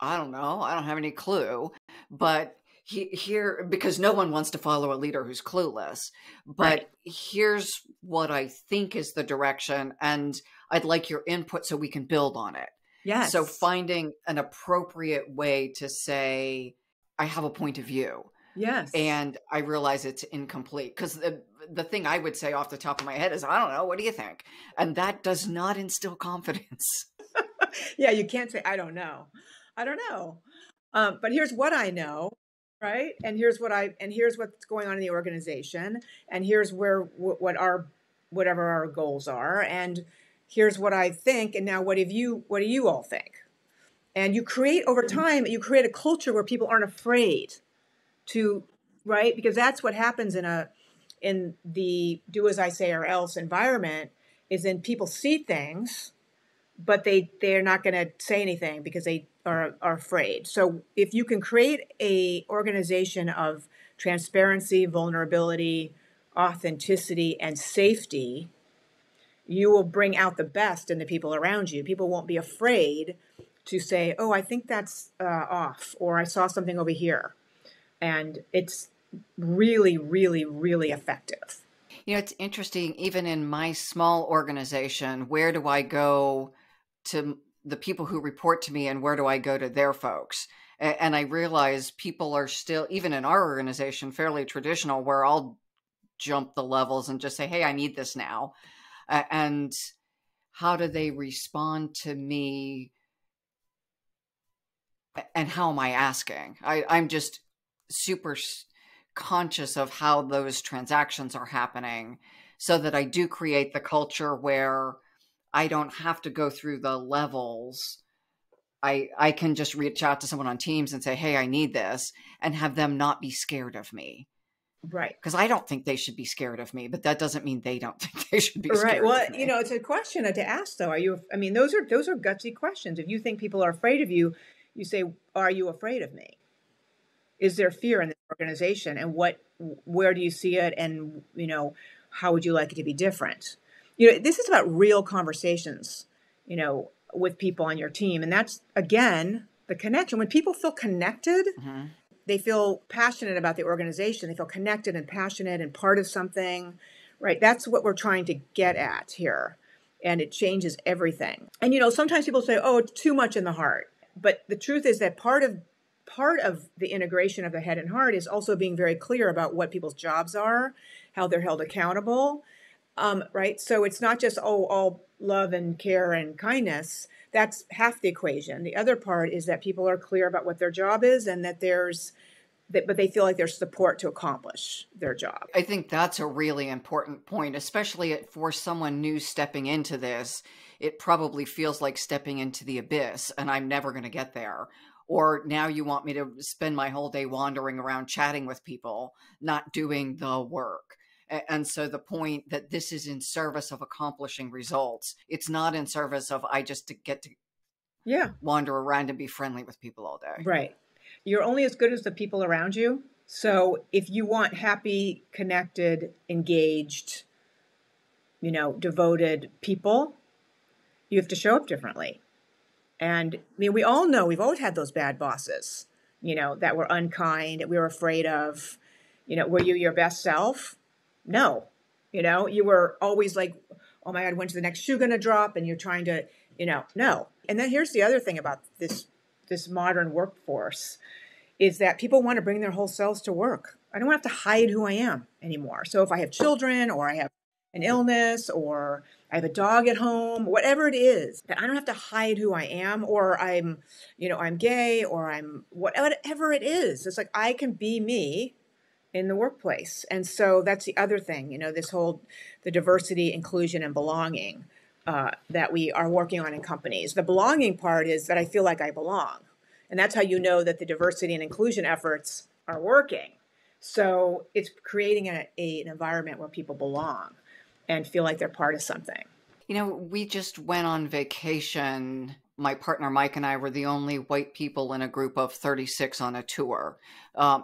I don't know, I don't have any clue, but here, because no one wants to follow a leader who's clueless, Right. but here's what I think is the direction, and I'd like your input so we can build on it. Yes. So finding an appropriate way to say, I have a point of view. Yes. And I realize it's incomplete, because the thing I would say off the top of my head is, I don't know, what do you think? And that does not instill confidence. Yeah, you can't say, I don't know. I don't know. But here's what I know, right? And here's what's going on in the organization. And here's what whatever our goals are. And here's what I think. And now what do you all think? And you create over time, you create a culture where people aren't afraid to, right? Because that's what happens in the do as I say or else environment, is then people see things, but they're not going to say anything because they are afraid. So if you can create a organization of transparency, vulnerability, authenticity, and safety, you will bring out the best in the people around you. People won't be afraid to say, oh, I think that's off, or I saw something over here. And it's really, really, really effective. It's interesting, even in my small organization, where do I go to the people who report to me, and where do I go to their folks? And I realize people are still, even in our organization, fairly traditional, where I'll jump the levels and just say, hey, I need this now. And how do they respond to me? And how am I asking? I'm just super conscious of how those transactions are happening, so that I do create the culture where I don't have to go through the levels. I can just reach out to someone on Teams and say, hey, I need this, and have them not be scared of me. Right. Because I don't think they should be scared of me, but that doesn't mean they don't think they should be Right. scared Well, of me. it's a question to ask, though. Those are gutsy questions. If you think people are afraid of you, you say, are you afraid of me? Is there fear in the organization? And where do you see it? And, how would you like it to be different? This is about real conversations, with people on your team. And that's, again, the connection. When people feel connected, Mm-hmm. they feel passionate about the organization. They feel connected and passionate and part of something, right? That's what we're trying to get at here. And it changes everything. And, sometimes people say, oh, it's too much in the heart. But the truth is that part of the integration of the head and heart is also being very clear about what people's jobs are, how they're held accountable, right? So it's not just, all love and care and kindness. That's half the equation. The other part is that people are clear about what their job is, and that but they feel like there's support to accomplish their job. I think that's a really important point, especially for someone new stepping into this. It probably feels like stepping into the abyss, and I'm never going to get there. Or now you want me to spend my whole day wandering around chatting with people, not doing the work. And so the point that this is in service of accomplishing results, it's not in service of I just get to wander around and be friendly with people all day. Right. you're only as good as the people around you. So if you want happy, connected, engaged, devoted people, you have to show up differently. And I mean, we all know we've always had those bad bosses, that were unkind, that we were afraid of. Were you your best self? No. You were always like, oh my God, when's the next shoe going to drop? And you're trying to, no. And then here's the other thing about this modern workforce is that people want to bring their whole selves to work. I don't have to hide who I am anymore. So if I have children or I have an illness or I have a dog at home, whatever it is, that I don't have to hide who I am, or I'm gay, or I'm whatever it is. It's like I can be me in the workplace. And so that's the other thing, the diversity, inclusion, and belonging that we are working on in companies. The belonging part is that I feel like I belong. And that's how you know that the diversity and inclusion efforts are working. So it's creating an environment where people belong and feel like they're part of something. We just went on vacation. My partner Mike and I were the only white people in a group of 36 on a tour.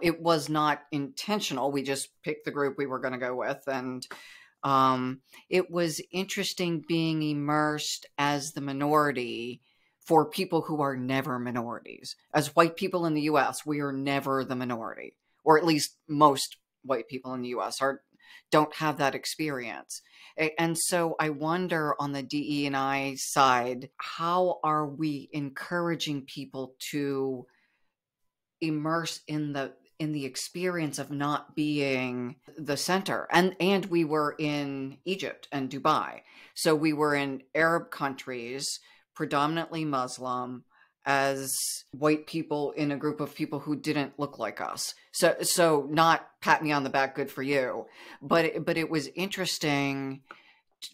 It was not intentional. We just picked the group we were going to go with. And it was interesting being immersed as the minority for people who are never minorities. As white people in the U.S., we are never the minority, or at least most white people in the U.S. don't have that experience. And so I wonder on the DE&I side, how are we encouraging people to immerse in the experience of not being the center? And we were in Egypt and Dubai. So we were in Arab countries, predominantly Muslim, as white people in a group of people who didn't look like us. So not pat me on the back, good for you. But it was interesting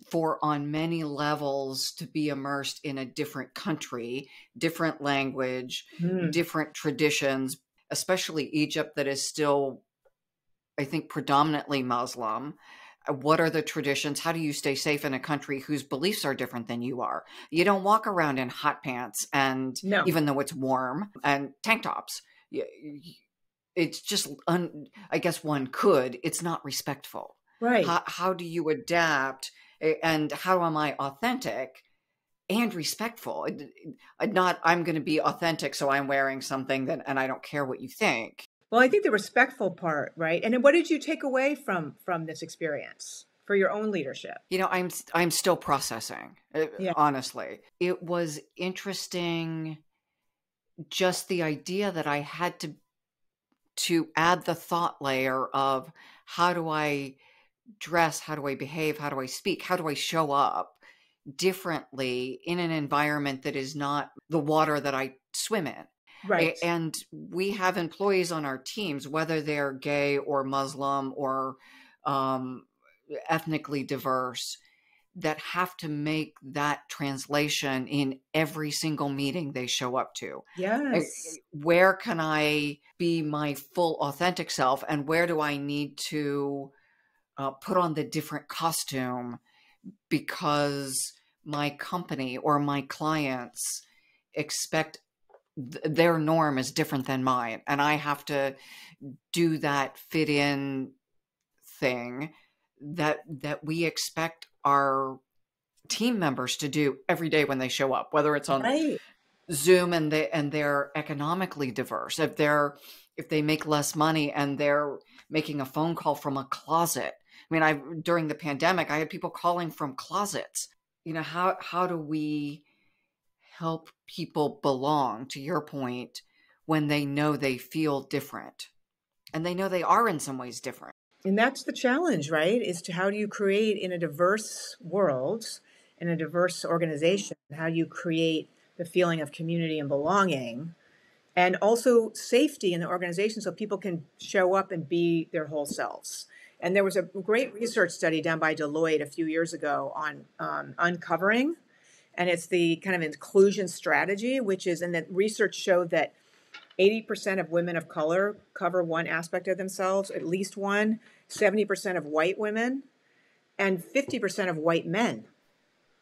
for on many levels to be immersed in a different country, different language, different traditions, especially Egypt that is still, I think, predominantly Muslim. What are the traditions? How do you stay safe in a country whose beliefs are different than you are? You don't walk around in hot pants and even though it's warm, and tank tops. It's just, I guess one could, it's not respectful. Right. How do you adapt, and how am I authentic and respectful? I'm going to be authentic, so I'm wearing something and I don't care what you think. Well, I think the respectful part, right? And then what did you take away from this experience for your own leadership? I'm still processing, honestly. It was interesting, just the idea that I had to add the thought layer of how do I dress, how do I behave, how do I speak, how do I show up differently in an environment that is not the water that I swim in. Right. And we have employees on our teams, whether they're gay or Muslim or ethnically diverse, that have to make that translation in every single meeting they show up to. Yes. Where can I be my full authentic self, and where do I need to put on the different costume because my company or my clients expect their norm is different than mine, and I have to do that fit in thing that we expect our team members to do every day when they show up, whether it's on Zoom and they're economically diverse, if they make less money and they're making a phone call from a closet. I mean, during the pandemic, I had people calling from closets. How do we help people belong, to your point, when they know they feel different and they know they are in some ways different? And that's the challenge, right? Is to how do you create in a diverse world, in a diverse organization, how do you create the feeling of community and belonging, and also safety in the organization so people can show up and be their whole selves. And there was a great research study done by Deloitte a few years ago on uncovering, and it's the kind of inclusion strategy, which is, and the research showed that 80% of women of color cover one aspect of themselves, at least one, 70% of white women, and 50% of white men.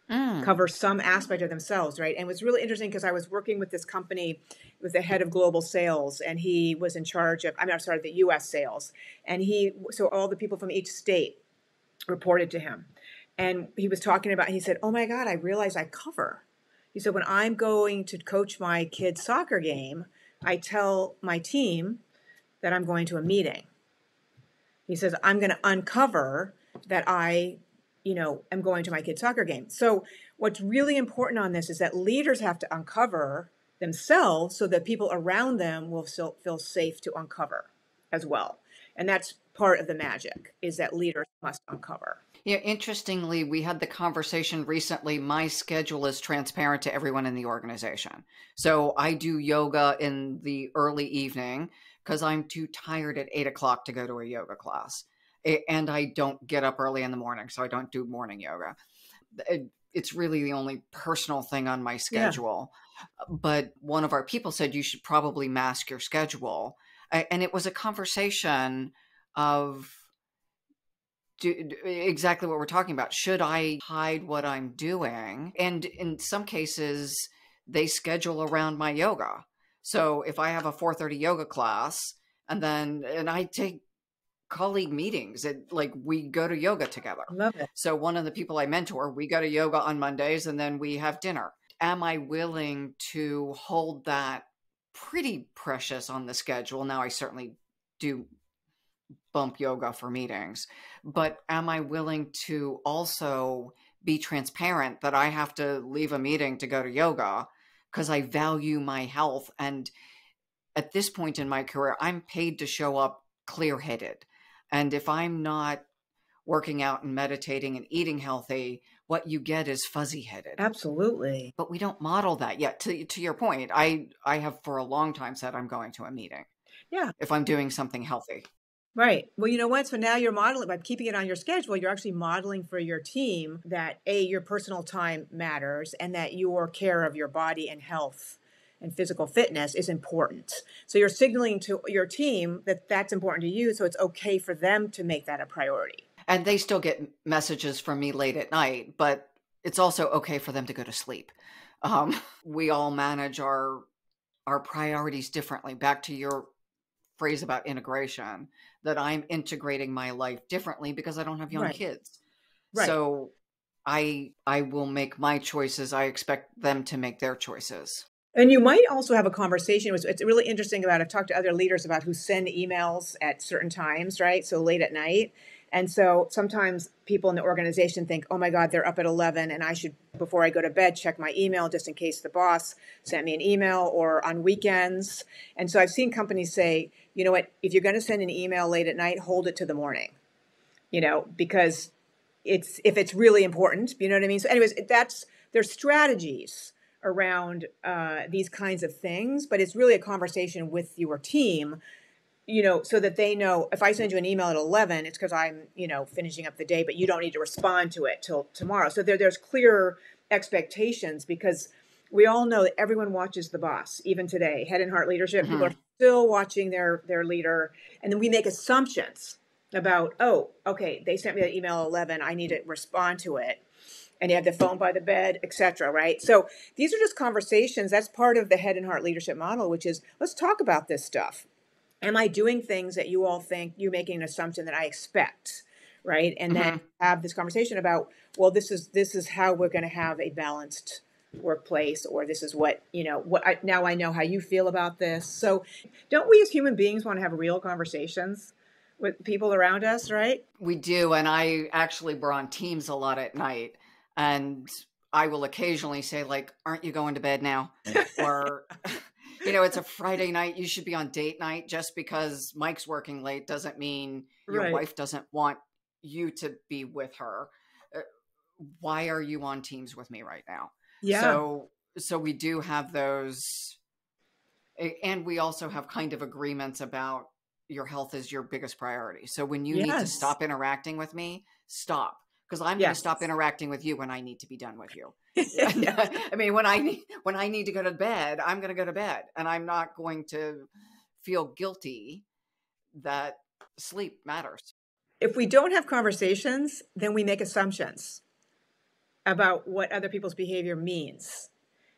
Mm. cover some aspect of themselves, right? And it was really interesting because I was working with this company with the head of global sales, and he was in charge of, I'm sorry, the US sales. And so all the people from each state reported to him. And he was talking about, he said, oh my God, I realized I cover. He said, when I'm going to coach my kid's soccer game, I tell my team that I'm going to a meeting. He says, I'm going to uncover that I, am going to my kid's soccer game. So what's really important on this is that leaders have to uncover themselves so that people around them will still feel safe to uncover as well. And that's part of the magic, is that leaders must uncover. Yeah, interestingly, we had the conversation recently. My schedule is transparent to everyone in the organization. So I do yoga in the early evening because I'm too tired at 8 o'clock to go to a yoga class. And I don't get up early in the morning, so I don't do morning yoga. It's really the only personal thing on my schedule. Yeah. But one of our people said you should probably mask your schedule. And it was a conversation of exactly what we're talking about. Should I hide what I'm doing? And in some cases, they schedule around my yoga. So if I have a 4:30 yoga class, and I take colleague meetings, we go to yoga together. Love it. So one of the people I mentor, we go to yoga on Mondays, and then we have dinner. Am I willing to hold that pretty precious on the schedule? Now, I certainly do bump yoga for meetings, but am I willing to also be transparent that I have to leave a meeting to go to yoga because I value my health? And at this point in my career, I'm paid to show up clear-headed. And if I'm not working out and meditating and eating healthy, what you get is fuzzy-headed. Absolutely. But we don't model that yet. To your point, I have for a long time said I'm going to a meeting. Yeah. If I'm doing something healthy. Right. Well, you know what? So now you're modeling, by keeping it on your schedule, you're actually modeling for your team that your personal time matters and that your care of your body and health and physical fitness is important. So you're signaling to your team that that's important to you. So it's okay for them to make that a priority. And they still get messages from me late at night, but it's also okay for them to go to sleep. We all manage our priorities differently. Back to your phrase about integration, that I'm integrating my life differently because I don't have young kids. Right. So I will make my choices. I expect them to make their choices. And you might also have a conversation. It's really interesting I've talked to other leaders about who send emails at certain times, right? So late at night. And so sometimes people in the organization think, oh my God, they're up at 11 and I should, before I go to bed, check my email just in case the boss sent me an email, or on weekends. And so I've seen companies say, you know what, if you're going to send an email late at night, hold it to the morning, because if it's really important, you know what I mean? So anyways, there's strategies around these kinds of things, but it's really a conversation with your team, so that they know if I send you an email at 11, it's because I'm, finishing up the day, but you don't need to respond to it till tomorrow. So there's clear expectations, because we all know that everyone watches the boss, even today. Head and heart leadership, people are still watching their leader. And then we make assumptions about, oh, okay, they sent me that email at 11, I need to respond to it. And you have the phone by the bed, etc. Right? So these are just conversations. That's part of the head and heart leadership model, which is, let's talk about this stuff. Am I doing things that you all think you're making an assumption that I expect? Right? And then have this conversation about, well, this is how we're going to have a balanced workplace, or this is what, now I know how you feel about this. So don't we as human beings want to have real conversations with people around us, right? We do. And I actually were on Teams a lot at night. And I will occasionally say, aren't you going to bed now? Or, it's a Friday night, you should be on date night. Just because Mike's working late doesn't mean your wife doesn't want you to be with her. Why are you on Teams with me right now? Yeah. So we do have those. And we also have kind of agreements about your health is your biggest priority. So when you need to stop interacting with me, stop. Because I'm going to stop interacting with you when I need to be done with you. I mean, when I need to go to bed, I'm going to go to bed, and I'm not going to feel guilty that sleep matters. If we don't have conversations, then we make assumptions. about what other people's behavior means.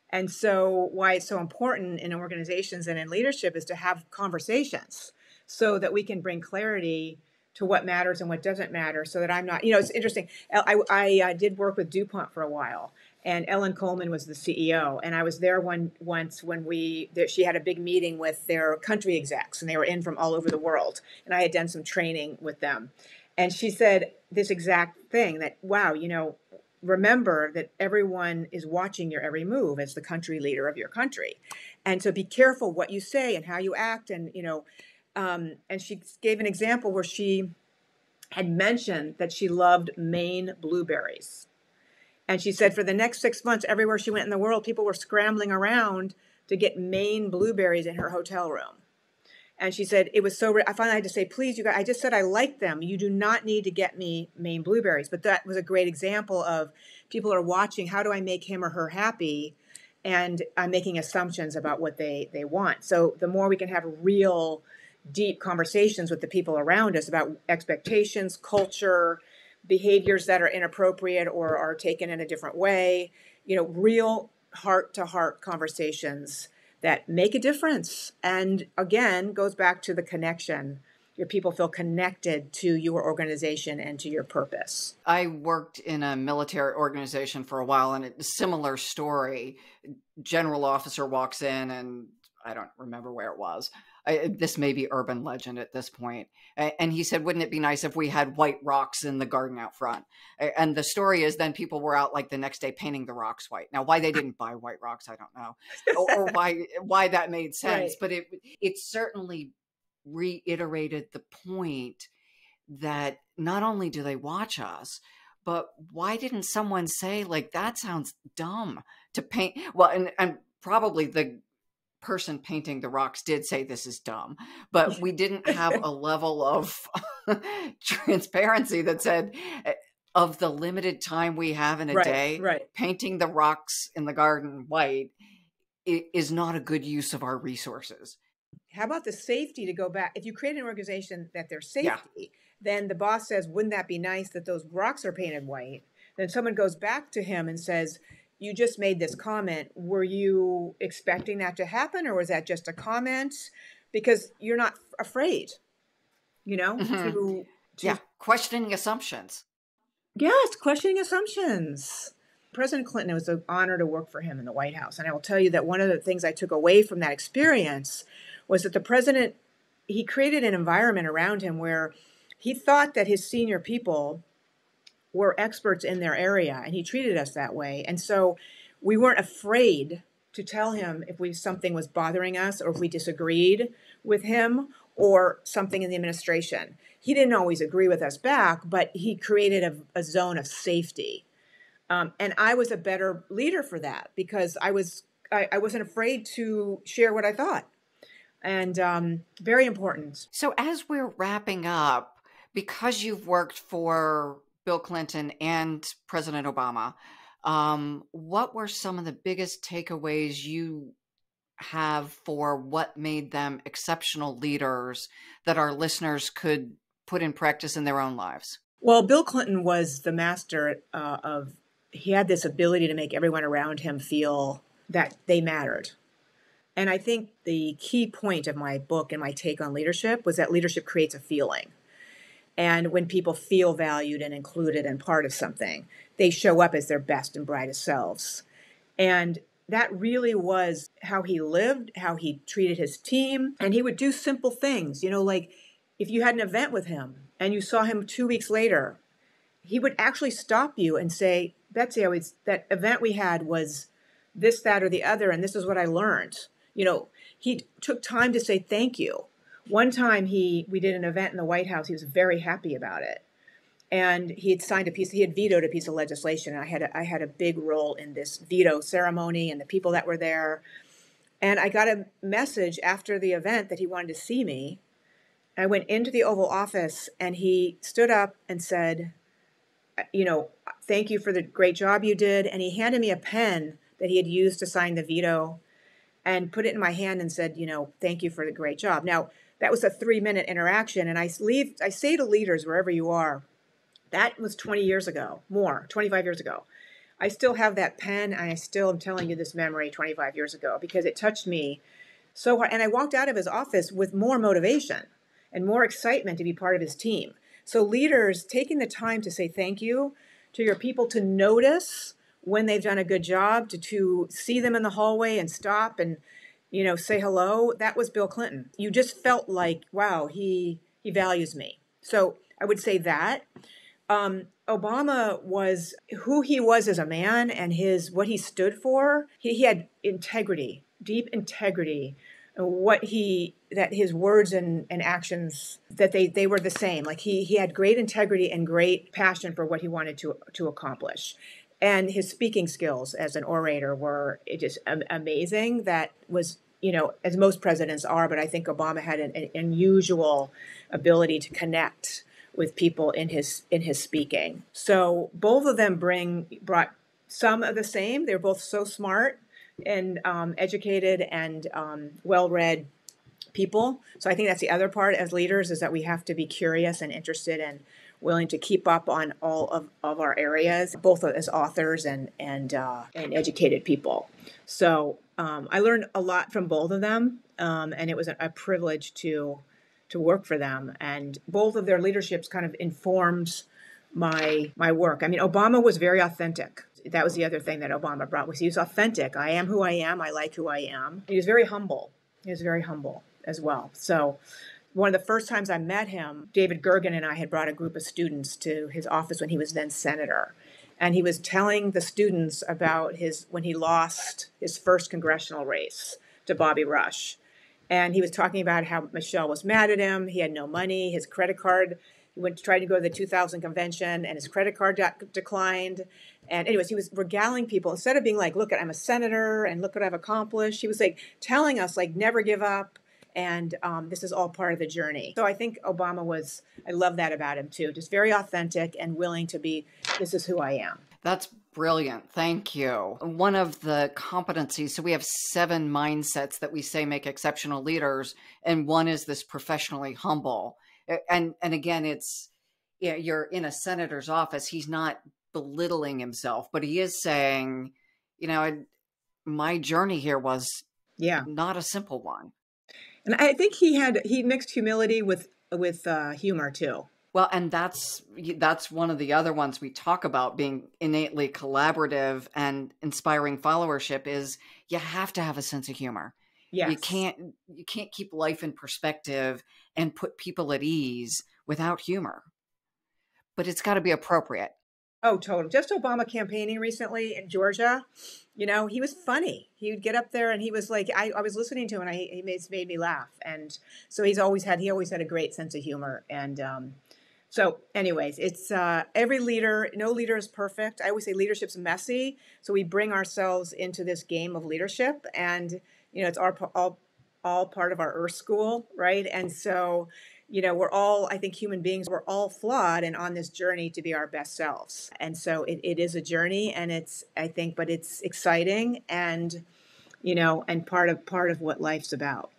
And so why it's so important in organizations and in leadership is to have conversations so that we can bring clarity to what matters and what doesn't matter, so that I'm not, it's interesting. I did work with DuPont for a while, and Ellen Coleman was the CEO. And I was there once when she had a big meeting with their country execs, and they were in from all over the world. And I had done some training with them. And she said this exact thing, that, wow, remember that everyone is watching your every move as the country leader of your country. And so be careful what you say and how you act. And, and she gave an example where she had mentioned that she loved Maine blueberries. And she said for the next 6 months, everywhere she went in the world, people were scrambling around to get Maine blueberries in her hotel room. And she said, it was so, I finally had to say, please, you guys, I just said I like them. You do not need to get me Maine blueberries. But that was a great example of people are watching, how do I make him or her happy? And I'm making assumptions about what they want. So the more we can have real, deep conversations with the people around us about expectations, culture, behaviors that are inappropriate or are taken in a different way, real heart-to-heart conversations that make a difference. And again, goes back to the connection. Your people feel connected to your organization and to your purpose. I worked in a military organization for a while, and it's a similar story. General officer walks in, and I don't remember where it was. This may be urban legend at this point. And he said, wouldn't it be nice if we had white rocks in the garden out front? And the story is then people were out like the next day painting the rocks white. Now, why they didn't buy white rocks, I don't know, or why that made sense. Right. But it certainly reiterated the point that not only do they watch us, but why didn't someone say, like, that sounds dumb to paint? Well, and probably the person painting the rocks did say this is dumb, but we didn't have a level of transparency that said, of the limited time we have in a day, painting the rocks in the garden white is not a good use of our resources. How about the safety to go back? If you create an organization that there's safety, then the boss says, wouldn't that be nice that those rocks are painted white? Then someone goes back to him and says, you just made this comment. Were you expecting that to happen, or was that just a comment? Because you're not afraid, to questioning assumptions. Yes, questioning assumptions. President Clinton, it was an honor to work for him in the White House. And I will tell you that one of the things I took away from that experience was that the president, he created an environment around him where he thought that his senior people were experts in their area, and he treated us that way. And so we weren't afraid to tell him if something was bothering us, or if we disagreed with him or something in the administration. He didn't always agree with us back, but he created a zone of safety. And I was a better leader for that, because I wasn't afraid to share what I thought. And very important. So as we're wrapping up, because you've worked for Bill Clinton and President Obama, what were some of the biggest takeaways you have for what made them exceptional leaders that our listeners could put in practice in their own lives? Well, Bill Clinton was the master he had this ability to make everyone around him feel that they mattered. And I think the key point of my book and my take on leadership was that leadership creates a feeling. And when people feel valued and included and part of something, they show up as their best and brightest selves. And that really was how he lived, how he treated his team. And he would do simple things, like if you had an event with him and you saw him 2 weeks later, he would actually stop you and say, Betsy, that event we had was this, that, or the other, and this is what I learned. He took time to say thank you. One time we did an event in the White House. He was very happy about it. And he had vetoed a piece of legislation. And I had a big role in this veto ceremony and the people that were there. And I got a message after the event that he wanted to see me. I went into the Oval Office, and he stood up and said, thank you for the great job you did. And he handed me a pen that he had used to sign the veto and put it in my hand and said, thank you for the great job. Now, that was a 3-minute interaction. And I say to leaders, wherever you are, that was 20 years ago, more, 25 years ago. I still have that pen, and I still am telling you this memory 25 years ago because it touched me so hard. And I walked out of his office with more motivation and more excitement to be part of his team. So leaders taking the time to say thank you to your people, to notice when they've done a good job, to see them in the hallway and stop and, say hello. That was Bill Clinton. You just felt like, wow, he values me. So I would say that. Obama was who he was as a man and what he stood for. He had integrity, deep integrity. That his words and actions, that they were the same. Like he had great integrity and great passion for what he wanted to accomplish. And his speaking skills as an orator were just amazing. That was, as most presidents are, but I think Obama had an unusual ability to connect with people in his speaking. So both of them brought some of the same. They're both so smart and educated and well-read people. So I think that's the other part as leaders, is that we have to be curious and interested and willing to keep up on all of our areas, both as authors and educated people. So I learned a lot from both of them, and it was a privilege to work for them. And both of their leaderships kind of informed my work. I mean, Obama was very authentic. That was the other thing that Obama brought, was he was authentic. I am who I am. I like who I am. He was very humble. He was very humble as well. So one of the first times I met him, David Gergen and I had brought a group of students to his office when he was then senator. And he was telling the students about when he lost his first congressional race to Bobby Rush. And he was talking about how Michelle was mad at him. He had no money. His credit card, he went to try to go to the 2000 convention and his credit card declined. And anyways, he was regaling people. Instead of being like, look, I'm a senator and look what I've accomplished. He was like telling us, like, never give up. And this is all part of the journey. So I think Obama I love that about him too. Just very authentic and willing to be, this is who I am. That's brilliant. Thank you. One of the competencies, so we have 7 mindsets that we say make exceptional leaders, and one is this professionally humble. And again, it's, you're in a senator's office. He's not belittling himself, but he is saying, my journey here was not a simple one. And I think he mixed humility with humor too. Well, and that's one of the other ones we talk about, being innately collaborative and inspiring followership, is you have to have a sense of humor. Yes. You can't keep life in perspective and put people at ease without humor. But it's got to be appropriate. Oh, totally. Just Obama campaigning recently in Georgia, he was funny. He would get up there and he was like, I was listening to him and he made me laugh. And so he always had a great sense of humor. And so anyways, it's every leader, no leader is perfect. I always say leadership's messy. So we bring ourselves into this game of leadership, and, it's all part of our Earth School, right? And so, we're all, I think, human beings, we're all flawed and on this journey to be our best selves. And so it is a journey, and but it's exciting and, and part of what life's about.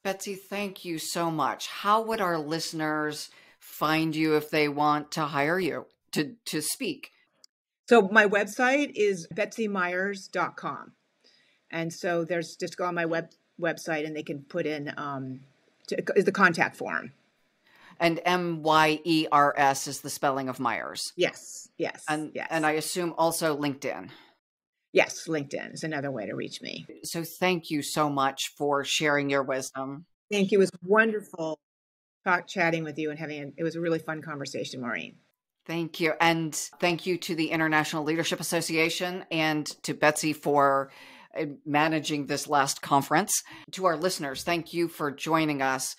Betsy, thank you so much. How would our listeners find you if they want to hire you to speak? So my website is betsymyers.com. And so just go on my website and they can put in is the contact form. And Myers is the spelling of Myers. Yes. And yes. And I assume also LinkedIn. Yes, LinkedIn is another way to reach me. So thank you so much for sharing your wisdom. Thank you. It was wonderful chatting with you and it was a really fun conversation, Maureen. Thank you. And thank you to the International Leadership Association and to Betsy for managing this last conference. To our listeners, thank you for joining us.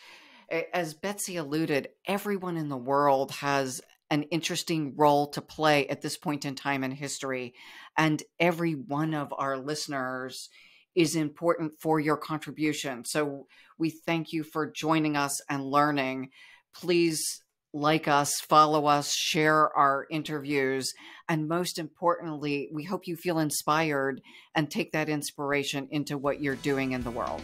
As Betsy alluded, everyone in the world has an interesting role to play at this point in time in history. And every one of our listeners is important for your contribution. So we thank you for joining us and learning. Please like us, follow us, share our interviews. And most importantly, we hope you feel inspired and take that inspiration into what you're doing in the world.